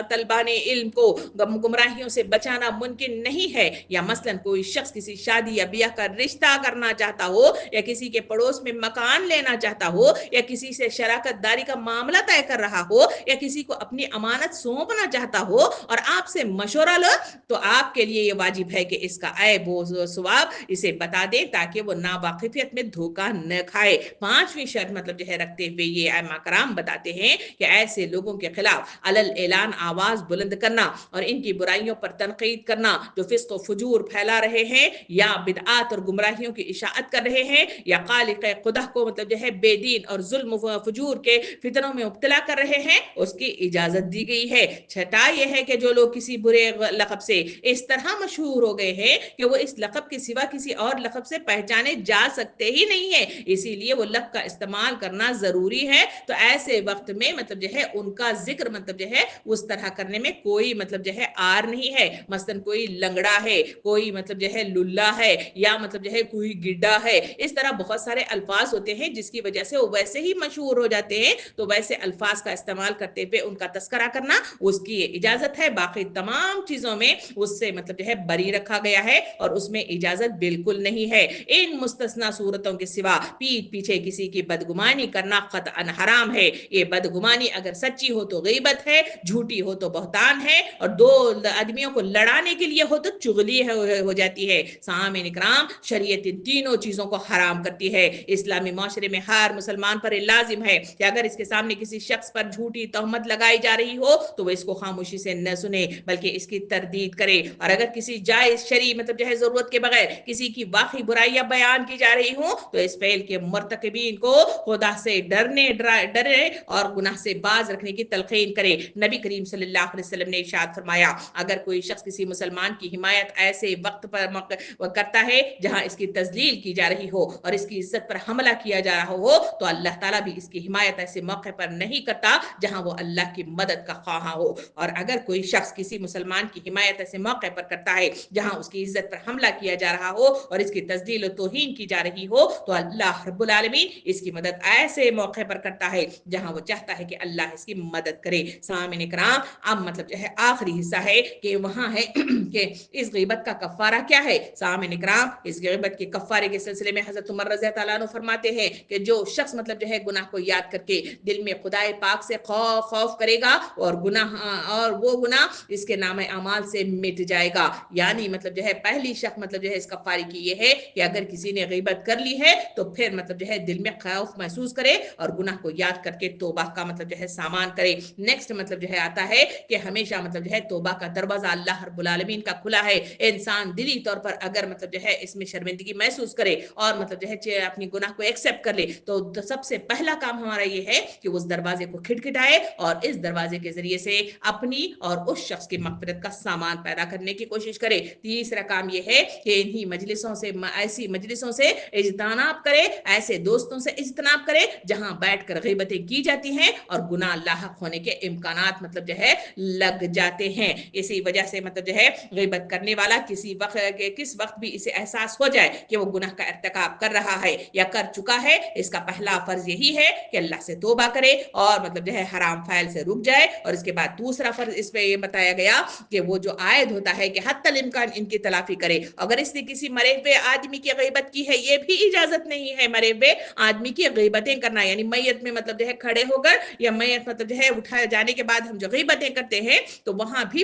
तलबा ने इल्म को गुमराहियों से बचाना मुमकिन नहीं है, या मसलन कोई शख्स किसी शादी या ब्याह का रिश्ता करना चाहता हो या किसी के पड़ोस में मकान लेना चाहता हो या किसी से शराकत दारी का मामला तय कर रहा हो या किसी को अपनी अमानत सौंपना चाहता हो और आपसे मशवरा लो, तो आपके लिए ये वाजिब है कि इसका ऐब व सवाब इसे बता दे ताकि वो नावाकिफियत में धोखा न खाए। 5वीं शर्त मतलब जो है रखते हुए ये आइमा कराम बताते हैं कि ऐसे लोगों के खिलाफ अलल ऐलान आवाज बुलंद करना और इनकी बुराइयों पर तनकीद करना जो फिस्क व फुजूर फैला रहे हैं या बिदआत और गुमराहियों की इशाअत कर रहे हैं या खालिक खुदा को मतलब जो है बेदीन और जुल्म व फुजूर के फितनों में मुब्तला कर रहे हैं, उसकी इजाजत दी गई है। छठा यह है कि जो लोग किसी बुरे लक़ब से इस तरह मशहूर हो गए हैं कि वो इस लक़ब के सिवा किसी और लक़ब से पहचाने जा सकते ही नहीं है, इसीलिए वो लक़ब का इस्तेमाल करना जरूरी है, तो ऐसे वक्त में मतलब जो है उनका जिक्र मतलब जो है उस तरह करने में कोई मतलब जो है आर नहीं है। मसलन कोई लंगड़ा है, कोई मतलब जो है लुल्ला है या मतलब जो है कोई गिड्डा है, इस तरह बहुत सारे अल्फाज होते हैं जिसकी वजह से वो वैसे ही मशहूर हो जाते हैं, तो वैसे अल्फाज का इस्तेमाल करते हुए उनका तस्करा करना उसकी इजाजत है, बाकी तमाम चीजों में उससे मतलब जो है बरी रखा गया है और उसमें इजाजत बिल्कुल नहीं है। इन मुस्तस्ना सूरतों के सिवा पीठ पीछे किसी की बदगुमानी करना क़तअन हराम है। ये बदगुमानी अगर सच्ची हो तो गीबत है, झूठी हो तो बहतान है और दो आदमियों को लड़ाने के लिए हो तो चुगली हो ہو جاتی ہے۔ سامعین اکرام، شریعت ان تینوں چیزوں کو حرام کرتی ہے۔ اسلامی معاشرے میں ہر مسلمان پر لازم ہے کہ اگر اس کے سامنے کسی شخص پر جھوٹی تہمت لگائی جا رہی ہو تو وہ اس کو خاموشی سے نہ سنے بلکہ اس کی تردید کرے، اور اگر کسی جائز شرعی ضرورت کے بغیر کسی کی واقعی برائیاں بیان کی جا رہی ہوں تو اس فعل کے مرتکبین کو خدا سے ڈرے اور گناہ سے باز رکھنے کی تلقین کرے۔ نبی کریم صلی اللہ علیہ وسلم نے ارشاد فرمایا، اگر کوئی شخص کسی مسلمان کی حمایت ایسے وقت پر کرتا ہے جہاں اس کی تذلیل کی جا رہی ہو اور اس کی عزت پر حملہ کیا جا رہا ہو تو اللہ تعالیٰ بھی اس کی حمایت ایسے موقع پر نہیں کرتا جہاں وہ اللہ کی مدد کا خواہاں ہو، اور اگر کوئی شخص کسی مسلمان کی حمایت ایسے موقع پر کرتا ہے جہاں اس کی عزت پر حملہ کیا جا رہا ہو اور اس کی تذلیل و توہین کی جا رہی ہو تو اللہ رب العالمین اس کی مدد ایسے موقع پر کرتا ہے جہاں وہ چاہتا ہے کہ اللہ اس کی مدد کرے۔ سامعین اکرام، اب آخری حصہ ہے کہ وہاں ہے کہ اس غیبت کا کفارہ کیا ہے۔ سامعین اکرام، اس غیبت کے کفارے کے سلسلے میں حضرت عمر رضی اللہ عنہ فرماتے ہیں کہ جو شخص گناہ کو یاد کر کے دل میں خدائے پاک سے خوف کرے گا اور وہ گناہ اس کے نام اعمال سے مٹ جائے گا، یعنی پہلی شرط اس کفارے کی یہ ہے کہ اگر کسی نے غیبت کر لی ہے تو پھر دل میں خوف محسوس کرے اور گناہ کو یاد کر کے توبہ کا سامان کرے۔ نیکسٹ آتا ہے کہ ہمیشہ توبہ کا دروازہ اللہ رب العالمین کا کھلا ہے۔ انسان دلی طور پر اگر اس میں شرمندگی محسوس کرے اور اپنی گناہ کو ایکسپٹ کر لے تو سب سے پہلا کام ہمارا یہ ہے کہ اس دروازے کو کھٹکھٹائے اور اس دروازے کے ذریعے سے اپنی اور اس شخص کی مغفرت کا سامان پیدا کرنے کی کوشش کرے۔ تیسرا کام یہ ہے کہ انہی ایسی مجلسوں سے اجتناب کرے، ایسے دوستوں سے اجتناب کرے جہاں بیٹھ کر غیبتیں کی جاتی ہیں اور گناہ لاحق ہونے کے امکانات لگ جاتے ہیں۔ اسی وجہ سے غیبت کرنے والا کس وقت بھی اسے احساس ہو جائے کہ وہ گناہ کا ارتکاب کر رہا ہے یا کر چکا ہے، اس کا پہلا فرض یہی ہے کہ اللہ سے توبہ کرے اور حرام فعل سے رک جائے، اور اس کے بعد دوسرا فرض اس پہ یہ بتایا گیا کہ وہ جو عائد ہوتا ہے کہ حتی الامکان ان کی تلافی کرے۔ اگر اس نے کسی مرے ہوئے آدمی کی غیبت کی ہے، یہ بھی اجازت نہیں ہے مرے ہوئے آدمی کی غیبتیں کرنا، یعنی میت میں کھڑے ہو کر یا میت اٹھائے جانے کے بعد ہم جو غیبتیں کرتے ہیں تو وہاں بھی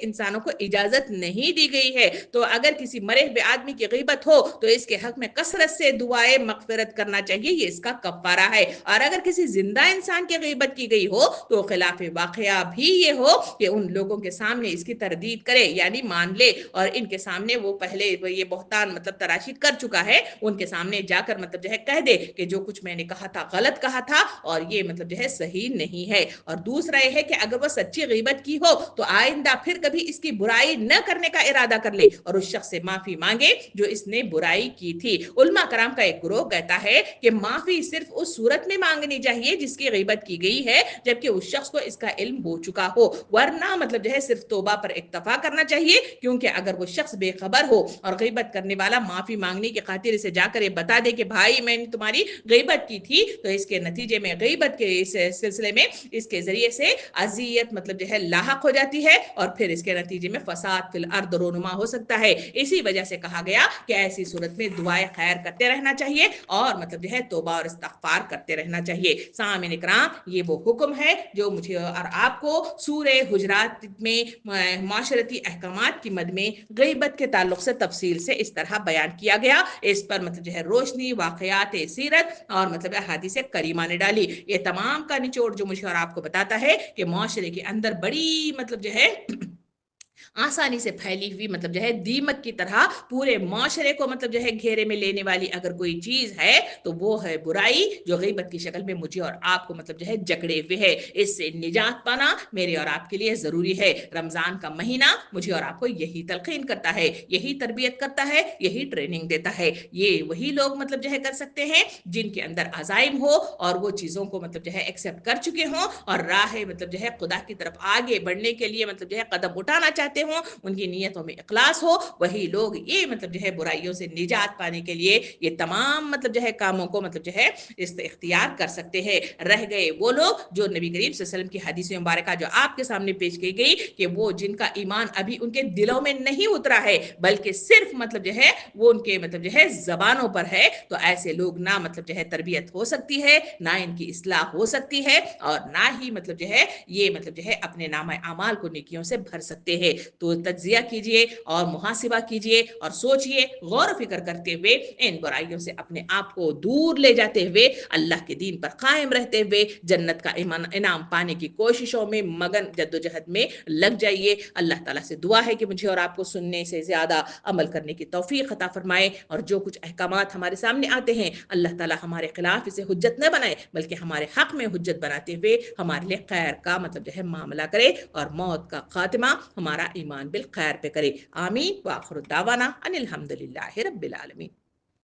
انسانوں کو اجازت نہیں دی گئی ہے۔ تو اگر کسی مرے ہوئے آدمی کی غیبت ہو تو اس کے حق میں کثرت سے دعائے مغفرت کرنا چاہیے، یہ اس کا کفارہ ہے۔ اور اگر کسی زندہ انسان کی غیبت کی گئی ہو تو خلاف واقعہ بھی یہ ہو کہ ان لوگوں کے سامنے اس کی تردید کرے، یعنی مان لے اور ان کے سامنے وہ پہلے یہ بہتان تراشی کر چکا ہے، ان کے سامنے جا کر کہہ دے کہ جو کچھ میں نے کہا تھا غلط کہا تھا اور یہ صحیح نہیں ہے۔ اور دوسرا یہ ہے کہ اگر وہ سچی غیبت کی ہو تو آئندہ پھر کبھی اس کی برائی نہ کرنے کا ارادہ کر لے اور اس شخص سے معافی مانگے جو اس نے برائی کی تھی۔ علماء کرام کا ایک گروہ کہتا ہے کہ معافی صرف اس صورت میں مانگنی چاہیے جس کی غیبت کی گئی ہے جبکہ اس شخص کو اس کا علم ہو چکا ہو، ورنہ صرف توبہ پر اکتفا کرنا چاہیے، کیونکہ اگر وہ شخص بے خبر ہو اور غیبت کرنے والا معافی مانگنے کی خاطر اسے جا کر یہ بتا دے کہ بھائی میں نے تمہاری غیبت کی تھی، تو اس کے نتیجے میں غیبت کے اس سلسلے میں اس کے ذریعے سے اذیت لاحق ہو جاتی ہے اور پھر اس کے نتیجے میں فساد فی الارض رونما ہو سکتا ہے۔ اسی وجہ سے کہا گیا کہ ایسی صورت میں دعائے خیر کرتے رہنا چاہیے اور توبہ اور استغفار کرتے رہنا چاہیے۔ سامعین اکرام، یہ وہ حکم ہے جو مجھے اور آپ کو سورہ حجرات میں معاشرتی احکامات کی مد میں غیبت کے تعلق سے تفصیل سے اس طرح بیان کیا گیا۔ اس پر روشنی واقعات سیرت اور احادیث کریمہ نے ڈالی۔ یہ تمام کا نچوڑ جو مجھے اور آپ کو بتاتا ہے کہ معاشرے کے اندر بڑی آسانی سے پھیلی ہوئی دیمک کی طرح پورے معاشرے کو گھیرے میں لینے والی اگر کوئی چیز ہے تو وہ ہے برائی جو غیبت کی شکل میں مجھے اور آپ کو جکڑے ہوئے ہے۔ اس سے نجات پانا میرے اور آپ کے لیے ضروری ہے۔ رمضان کا مہینہ مجھے اور آپ کو یہی تلقین کرتا ہے، یہی تربیت کرتا ہے، یہی ٹریننگ دیتا ہے۔ یہ وہی لوگ کر سکتے ہیں جن کے اندر عزائم ہو اور وہ چیزوں کو ایکسپٹ کر چکے ہوں اور راہ خدا کی طرف آگے بڑھنے کے لیے قدم اٹھانا چاہتے ہوں، ان کی نیتوں میں اخلاص ہو، وہی لوگ یہ برائیوں سے نجات پانے کے لیے یہ تمام کاموں کو اختیار کر سکتے ہیں۔ رہ گئے وہ لوگ جو نبی کریم صلی اللہ علیہ وسلم کی حدیث مبارکہ جو آپ کے سامنے پیش کی گئی کہ وہ جن کا ایمان ابھی ان کے دلوں میں نہیں اترا ہے بلکہ صرف وہ ان کے زبانوں پر ہے، تو ایسے لوگ نہ تربیت ہو سکتی ہے، نہ ان کی اصلاح ہو سکتی ہے اور نہ ہی یہ اپنے نامہ اعمال کو نیکیوں سے بھر سکتے ہیں۔ تو تجزیہ کیجئے اور محاسبہ کیجئے اور سوچئے، غور و فکر کرتے ہوئے ان برائیوں سے اپنے آپ کو دور لے جاتے ہوئے اللہ کے دین پر قائم رہتے ہوئے جنت کا انعام پانے کی کوششوں میں مگن جدوجہد میں لگ جائیے۔ اللہ تعالیٰ سے دعا ہے کہ مجھے اور آپ کو سننے سے زیادہ عمل کرنے کی توفیق عطا فرمائے، اور جو کچھ احکامات ہمارے سامنے آتے ہیں اللہ تعالیٰ ہمارے خلاف اسے حجت نہ بنائے بلکہ ہمارے حق میں حجت بناتے ہوئے ہمارے لیے خیر کا مطلب جو ہے معاملہ کرے، اور موت کا خاتمہ ہمارا ایمان بالخیر پہ کرے۔ آمین۔ وآخر دعوانا ان الحمد للہ رب العالمین۔